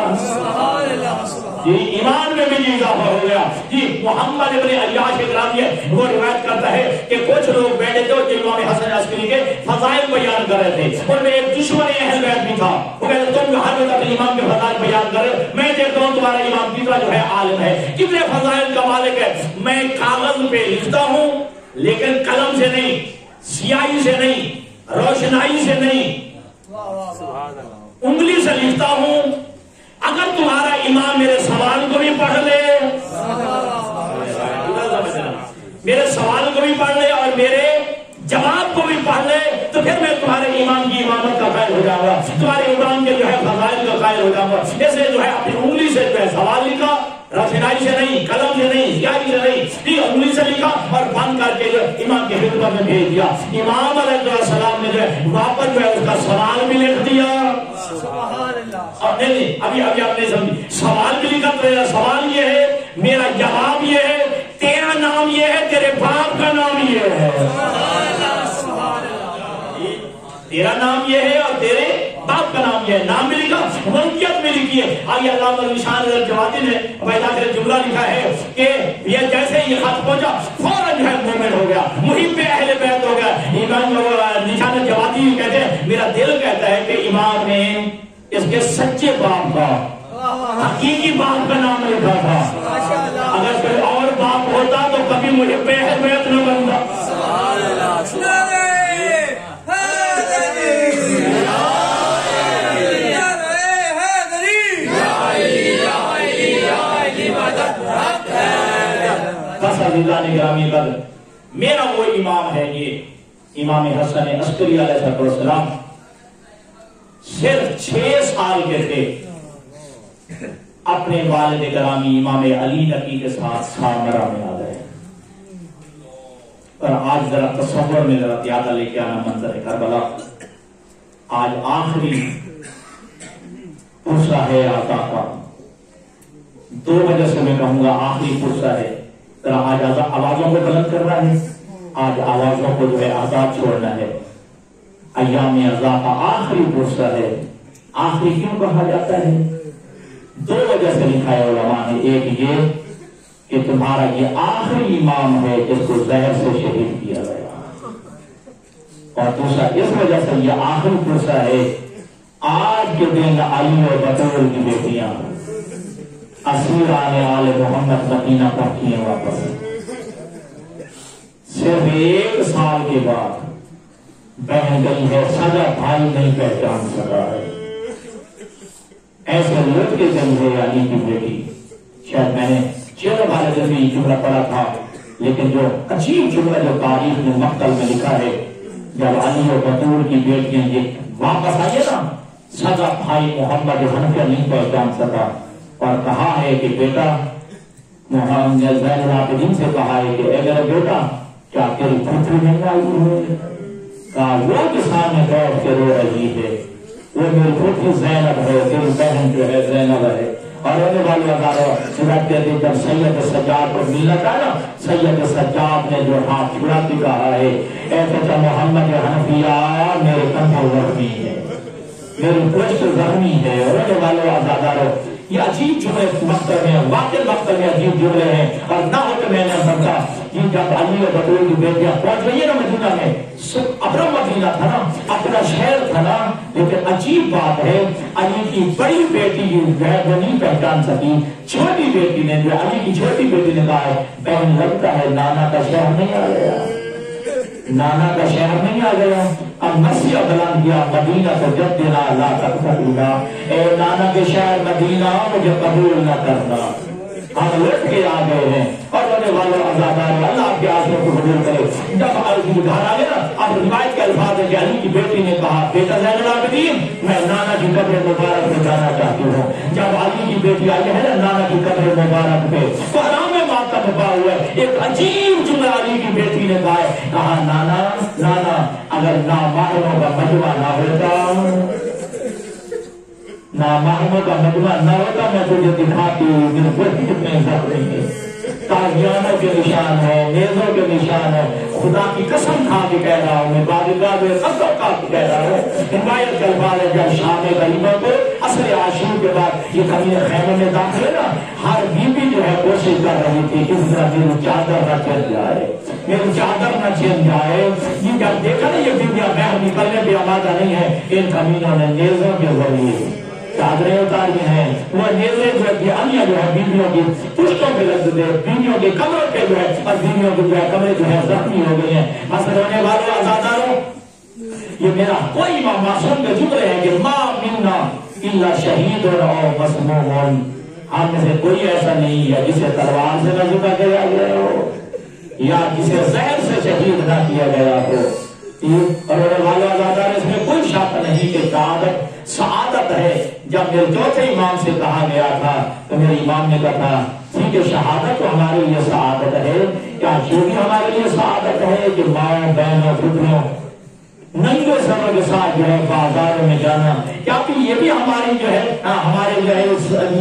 جی ایمان میں بھی اضافہ ہو گیا. جی محمد ابن عیاش اکرامی ہے وہ روایت کرتا ہے کہ کچھ لوگ بیٹھے تھے جو امام حسن عسکری کے فضائل بیان کر رہے تھے. ان میں ایک دشمن اہل بیت بھی تھا. وہ کہتے تم جو ہر وقت اپنے امام کے فضائل بیان کر رہے, میں دیکھتا ہوں تمہارا امام کتنا جو ہے عالم ہے, کتنے فضائل کا مالک ہے. میں کاغذ پہ لکھتا ہوں لیکن قلم سے نہیں, سیاہی سے نہیں, روشنائی سے نہیں, انگلی سے لکھتا ہوں. اگر تمہارا امام میرے سوال کو بھی پڑھ لے, میرے سوال کو بھی پڑھ لے اور میرے جواب کو بھی پڑھ لے تو پھر میں تمہارے امام کی امامت کا قائل ہو جاؤں گا, تمہارے امام کے جو ہے فضائل کا قائل ہو جاؤں گا. جیسے جو ہے اپنی انگلی سے جو ہے سوال لکھا, روشنائی سے نہیں, قلم سے نہیں, سیاہی سے نہیں, انگلی سے لکھا اور بند کر کے جو امام کی خدمت میں بھیج دیا. امام علیہ السلام نے جو ہے واپس جو ہے اس کا سوال بھی لکھ دیا. اور نہیں ابھی آپ نے سمجھی, سوال بھی لکھا تو میرا سوال یہ ہے, میرا جواب یہ ہے, تیرا نام یہ ہے, تیرے باپ کا نام یہ ہے. تیرا نام یہ ہے اور تیرے باپ کا نام یہ ہے. نام بھی لکھا, ملکیت بھی لکھی ہے. آئیے علامہ نشان الجوادی نے پیدا کر جملہ لکھا ہے کہ یہ جیسے یہ خط پہنچا فوراً جو ہے مومن ہو گیا, محب اہل بیت ہو گیا. امام نشان الجوادی کہتے ہیں میرا دل کہتا ہے کہ امام نے اس کے سچے باپ کا, حقیقی باپ کا نام لکھا تھا. اگر کوئی اور باپ ہوتا تو کبھی محب اہل بیت نہ بنتا. میرا وہ امام ہے یہ امام حسن عسکری علیہ السلام. صرف 6 سال کے تھے اپنے والد گرامی امام علی نقی کے ساتھ سامرا میں آ گئے. اور آج ذرا تصور میں ذرا یاد لے کے آنا منظر کربلا. آج آخری پرسہ ہے آقا کا, 2 وجہ سے میں کہوں گا آخری پرسہ ہے. ذرا آج آوازوں کو بلند کرنا ہے, آج آوازوں کو جو ہے آزاد چھوڑنا ہے. ایام عزا کا آخری پرسہ ہے. آخری کیوں کہا جاتا ہے؟ 2 وجہ سے لکھا ہے علماء نے. ایک یہ کہ تمہارا یہ آخری امام ہے جس کو زہر سے شہید کیا گیا, اور دوسرا اس وجہ سے یہ آخری پرسہ ہے آج کے دن علی و بطول کی بیٹیاں اسیر آنے والے محمد مدینہ پہنچی ہیں واپس. صرف 1 سال کے بعد بہن گئی ہے, سگا بھائی نہیں پہچان سکا ہے. ایسے لوٹ کے دن ہے علی کی بیٹی. شاید میں نے 6 والے دن میں یہ جملہ پڑھا تھا, لیکن جو عجیب جملہ جو تاریخ میں مقتل میں لکھا ہے, جب علی و بطول کی بیٹیاں یہ واپس آئیے نا, سگا بھائی محمد حنفیہ نہیں پہچان سکا. اور کہا ہے کہ بیٹا محمد زین العابدین سے کہا ہے کہ اے میرا بیٹا کیا تیری پتری نہیں آئی ہے؟ کہا وہ کے سامنے بیٹھ کے رو رہی ہے، وہ میری پتری زینب ہے، تیری بہن جو ہے زینب ہے۔ اور ہونے والے ہزاروں سورت کے دن جب سید سجاد کو ملنا تھا نا، سید سجاد نے جو ہاتھ چھڑا کے کہا ہے اے چچا محمد حنفیہ میرے کندھے زخمی ہے، میری پشت زخمی ہے۔ اور ہونے والے ہزاروں یہ عجیب جملے مقتل میں واقع مقتل میں عجیب جملے ہیں، اور نہ ہو تو میں نے سمجھا یہ جب علی و بطول کی بیٹیاں پہنچ گئی ہے نا مدینہ میں، اپنا مدینہ تھا نا، اپنا شہر تھا نا، لیکن عجیب بات ہے علی کی بڑی بیٹی جو ہے وہ نہیں پہچان سکی، چھوٹی بیٹی نے جو علی کی چھوٹی بیٹی نے کہا ہے بہن لگتا ہے نانا کا شہر نہیں آ گیا، نانا کا شہر نہیں آ گیا۔ اب مسیح بلند کیا مدینہ تو جب دینا لا تقتلنا، اے نانا کے شہر مدینہ مجھے قبول نہ کرنا، ہم لٹ کے آ گئے ہیں۔ اور ہونے والوں عزادار اللہ کے آسوں کو قبول کرے۔ جب علی گھر آ گیا نا، اب روایت کے الفاظ ہے کہ علی کی بیٹی نے کہا بیٹا زین العابدین میں نانا کی قبر مبارک میں جانا چاہتی ہوں۔ جب علی کی بیٹی آئی ہے نا نانا کی قبر مبارک پہ تو حرام ماتم ہوا ہوا ہے، ایک عجیب جملہ علی کی بیٹی نے کہا ہے، کہا نانا نانا اگر نامحرموں کا مجمع نہ ہوتا، نامحرموں کا مجمع نہ ہوتا میں تجھے دکھاتی ہوں میرے پتر کتنے زخمی ہیں، تاغیانوں کے نشان ہے، نیزوں کے نشان ہے، خدا کی قسم کھا کے کہہ رہا ہوں میں، بارگاہ میں قسم کھا کے کہہ رہا ہوں۔ روایت کے الفاظ ہے جب شام غریبوں کو عصر عاشور کے بعد یہ کمینے خیمے میں داخل ہے نا، ہر بیوی جو ہے کوشش کر رہی تھی کس طرح میری چادر نہ چھن جائے، میری چادر نہ چھن جائے۔ یہ جب دیکھا نا یہ بیویاں باہر نکلنے پہ آمادہ نہیں ہے، ان کمینوں نے نیزوں کے ذریعے چادریں اتاری ہیں، وہ نیزے جو ہے انیا جو ہے بیویوں کی پشتوں پہ لگ دے، بیویوں کے کمروں پہ جو ہے، اور بیویوں کے جو ہے کمرے جو ہے زخمی ہو گئے ہیں۔ حسن ہونے والوں آزاداروں یہ میرا کوئی معصوم کا ذکر ہے کہ ما منا الا شہید اور مسموم، ہم میں سے کوئی ایسا نہیں ہے جسے تلوار سے نہ ذبح کیا گیا ہو یا جسے زہر سے شہید نہ کیا گیا ہو۔ اور ہونے والوں آزادار اس میں کوئی شک نہیں کہ سعادت ہے۔ جب میرے چوتھے امام سے کہا گیا تھا تو میرے امام نے کہا تھا ٹھیک ہے شہادت تو ہمارے لیے سعادت ہے، کیا یہ بھی ہمارے لیے سعادت ہے کہ ماں بہنوں پتروں ننگے سروں کے ساتھ جو ہے بازاروں میں جانا، کیا کہ یہ بھی ہماری جو ہے ہمارے جو ہے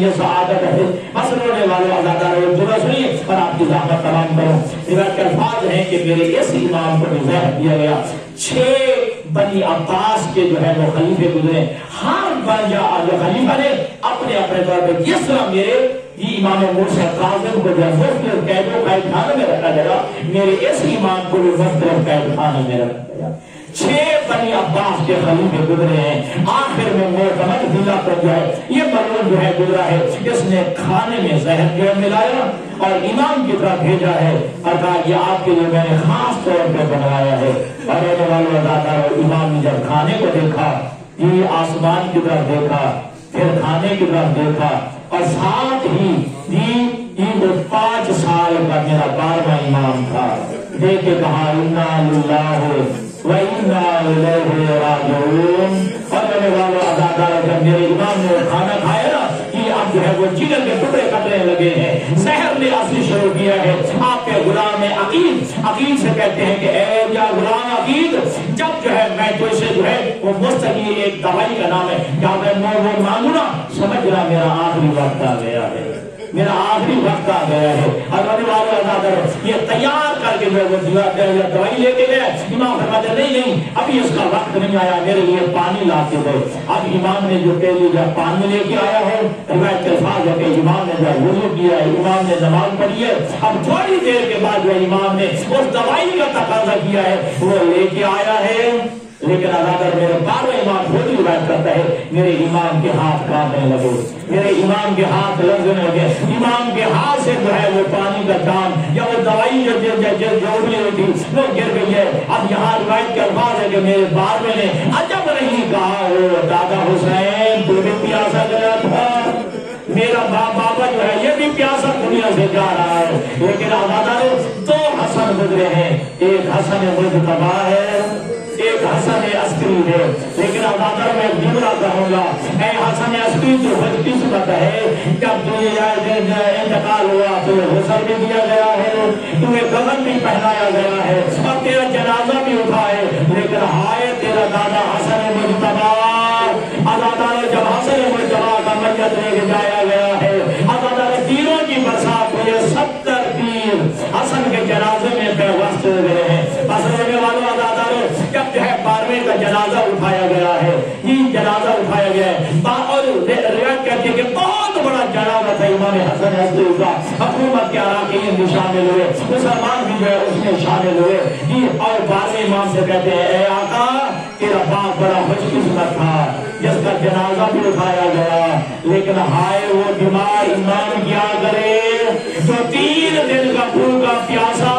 یہ سعادت ہے۔ مثلا ہونے والے آزادار ذرا سنیے اور آپ کی زحمت تمام کروں۔ روایت کے الفاظ ہیں کہ میرے اس امام کو زہر دیا گیا، 6 بنی عباس کے جو ہے وہ خلیفے گزرے، ہر جو خلیفہ نے اپنے اپنے طور پہ جس طرح میرے یہ امام موسیٰ کاظم کو جو ہے مختلف قید و قید خانہ میں رکھا گیا، میرے اس امام کو بھی مختلف قید خانہ میں رکھا گیا۔ 6 بنی عباس کے خلیفے گزرے ہیں، آخر میں معتمد ضلع پر جو ہے یہ مرحوم جو ہے گزرا ہے، اس نے کھانے میں زہر جو ہے ملایا اور امام کی طرف بھیجا ہے اور کہا یہ آپ کے لیے میں نے خاص طور پہ بنوایا ہے۔ اور رہنے والے عزادار امام نے جب کھانے کو دیکھا، یہ آسمان کی طرف دیکھا، پھر کھانے کی طرف دیکھا، اور ساتھ ہی یہ 5 سال کا میرا 12واں امام تھا، دیکھ کے کہا انا للہ وَإِنَّا إِلَيْهِ رَاجِعُونَ۔ اور میرے والو عزادار جب میرے امام نے کھانا کھایا نا، یہ اب جو ہے وہ جگر کے ٹکڑے کٹنے لگے ہیں، زہر نے اثر شروع کیا ہے۔ آپ کے غلام عقید سے کہتے ہیں کہ اے یا غلام عقید، جب جو ہے میں تو اسے جو ہے وہ مستقل ایک دوائی کا نام ہے، جب میں وہ مانگوں نا سمجھنا میرا آخری وقت آ گیا ہے، میرا آخری وقت آ گیا ہے۔ اور رہنے والے عزادار یہ تیار کر کے جو ہے وہ دوائی لے کے گئے، امام فرماتے نہیں ابھی اس کا وقت نہیں آیا، میرے لیے پانی لا کے دے۔ اب امام نے جو پہلے جو پانی لے کے آیا ہے، روایت کے الفاظ ہے کہ امام نے جو وضو کیا ہے، امام نے نماز پڑھی ہے، اب تھوڑی دیر کے بعد جو امام نے اس دوائی کا تقاضا کیا ہے وہ لے کے آیا ہے۔ لیکن عزادار میرے 12واں امام خود ہی روایت کرتا ہے میرے امام کے ہاتھ کانپنے لگے، میرے امام کے ہاتھ لرزنے لگے، امام کے ہاتھ سے جو ہے وہ پانی کا دام یا وہ دوائی جو ابلی ہوئی تھی وہ گر گئی ہے۔ اب یہاں روایت کے الفاظ ہے کہ میرے 12ویں نے عجب نہیں کہا وہ دادا حسین تو بھی پیاسا گیا تھا، میرا بابا جو ہے یہ بھی پیاسا دنیا سے جا رہا ہے۔ لیکن عزاداروں 2 حسن گزرے ہیں، ایک حسن مجتبیٰ ہے، ایک حسن عسکری ہے۔ لیکن عزادار میں جملہ کہوں کہوں گا اے حسن عسکری تو خوش قسمت ہے جب تجھے انتقال ہوا تو غسل بھی دیا گیا ہے تمہیں کفن بھی پہنایا گیا ہے اور تیرا جنازہ بھی اٹھا ہے لیکن ہائے تیرا دادا حسن مجتبی عزادارو جب حسن مجتبی کا میت لے کے جایا گیا ہے عزادارو تیروں کی برسات ہوئی 70 تیر حسن کے جنازے میں پیوست ہو گئے ہیں بس رہنے والوں عزادارو جب جو ہے 12ویں کا جنازہ اٹھایا گیا ہے یہ جنازہ اٹھایا گیا ہے اور روایت کہتی ہے کہ بہت بڑا جنازہ تھا امام حسن عسکری کا حکومت کے اراکین بھی شامل ہوئے مسلمان بھی جو ہے اس میں شامل ہوئے اور 12ویں امام سے کہتے ہیں اے آقا تیرا باپ بڑا خوش قسمت تھا جس کا جنازہ بھی اٹھایا گیا لیکن ہائے وہ بیمار امام کیا کرے جو 3 دن کا بھوکا پیاسا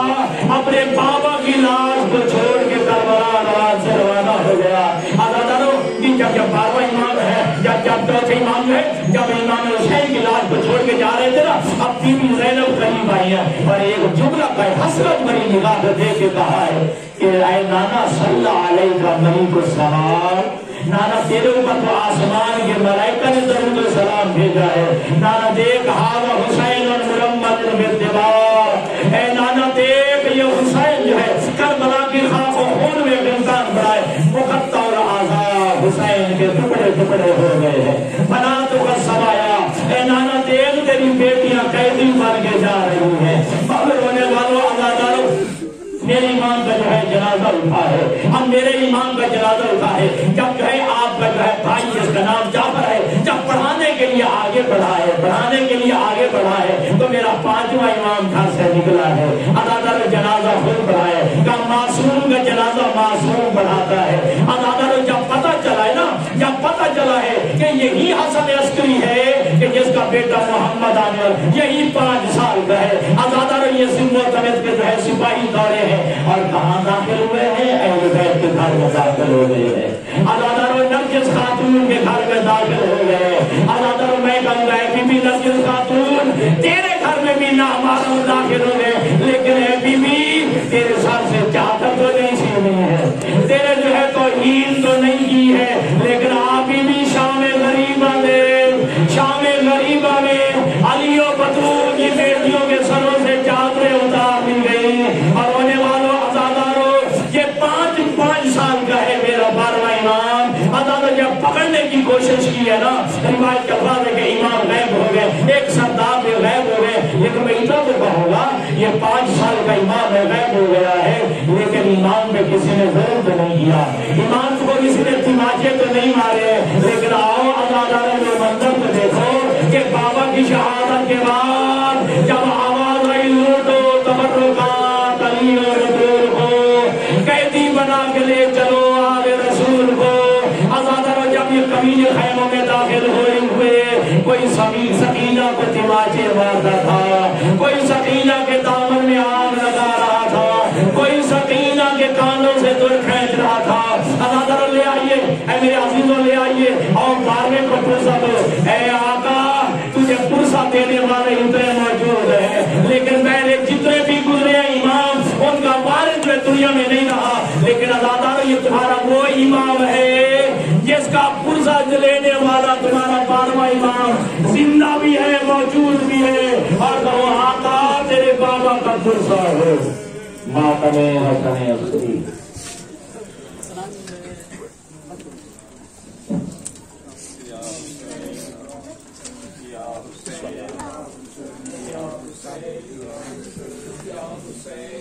اپنے بابا کی لاش کو چھوڑ کے کربلا روان سے روانہ ہو گیا عزادارو جب 12واں امام ہے جب 4تھے امام ہے جب امام حسین کی لاش کو چھوڑ کے جا رہے تھے نا اب بی بی زینب قریب آئی ہیں اور ایک جملہ کا حسرت بھری نگاہ سے دیکھ کے کہا ہے کہ اے نانا صلی اللہ علیہ کا ملک السلام نانا تیرے اوپر تو آسمان کے ملائکہ نے درود و سلام بھیجا ہے نانا دیکھ ہاں حسین مرمد بالدماء اے نانا دیکھ یہ حسین جو ہے کربلا کی خاک و خون میں گرفتار پڑا ہے مقطع اور آزاد حسین کے ٹکڑے ٹکڑے ہو گئے ہیں بنات کا سوایا اے نانا دیکھ تیری بیٹیاں قیدی بن کے جا رہی ہیں مغرب ہونے والوں عزادارو میرے امام کا جو ہے جنازہ اٹھا ہے اب میرے امام کا جنازہ اٹھا ہے جب جو ہے آپ کا جو ہے بھائی جس کا نام جعفر ہے جب پڑھانے کے لیے آگے بڑھا ہے تو میرا 5واں امام گھر سے نکلا ہے عزادارو جنازہ خود پڑھائے کہ معصوم کا جنازہ معصوم پڑھاتا ہے عزادارو جب پتہ چلا ہے نا جب پتہ چلا ہے کہ یہی حسن عسکری ہے کہ جس کا بیٹا محمد عامر یہی 5 سال کا ہے عزادارو یہ سموتنت کے جو ہے سپاہی دورے ہیں اور کہاں داخل ہوئے ہیں اہل بیت کے گھر میں داخل ہو گئے ہیں عزادارو نرجس خاتون کے گھر میں داخل ہو گئے عزادارو میں کہوں گا بی بی نرجس خاتون تیرے گھر میں بھی نہ ہمارا داخل ہو گئے لیکن اے بی بی تیرے سر سے چادر تو نہیں سینی ہے تیرے جو ہے توہین تو نہیں کی ہے لیکن آپ بھی شام غریبہ میں علی و بطول کی بیٹیوں کے سروں سے چادریں اتار دی گئی اور ہونے والوں عزادارو یہ 5 سال کا ہے میرا 12واں امام عزادارو جب پکڑنے کی کوشش کی ہے نا روایت کا ہے کہ امام غائب ہو گئے ایک سردار بھی غائب ہو گئے لیکن میں اتنا تو کہوں گا یہ 5 سال کا امام غائب ہو گیا ہے لیکن امام پہ کسی نے ظلم تو نہیں کیا امام کو کسی نے تماچے تو نہیں مارے لیکن آؤ عزادارو میں منظر تو دیکھو کہ بابا کی شہادت کے بعد جب آواز آئی لوٹو تبرکات علی و رسول کو قیدی بنا کے لے چلو آل رسول کو عزادارو جب یہ کمینے خیموں میں داخل ہوئے کوئی سکینہ کو تماچے مارتا تھا کوئی سکینہ کے دامن میں آگ لگا رہا تھا کوئی سکینہ کے کانوں سے دور کھینچ رہا تھا عزادارو لے آئیے اے میرے عزیزوں لے آئیے اور 12ویں کو پرسہ دو اے آقا تجھے پرسہ دینے والے اتنے موجود ہیں لیکن میں نے جتنے بھی گزرے امام ان کا وارث میں دنیا میں نہیں رہا لیکن عزادارو یہ تمہارا وہ امام ہے جس کا پرسہ لینے والا تمہارا 12واں امام زندہ بھی ہے موجود بھی ہے اور کہو آقا تیرے بابا کا پرسہ ہے ماتم حسن عسکری Say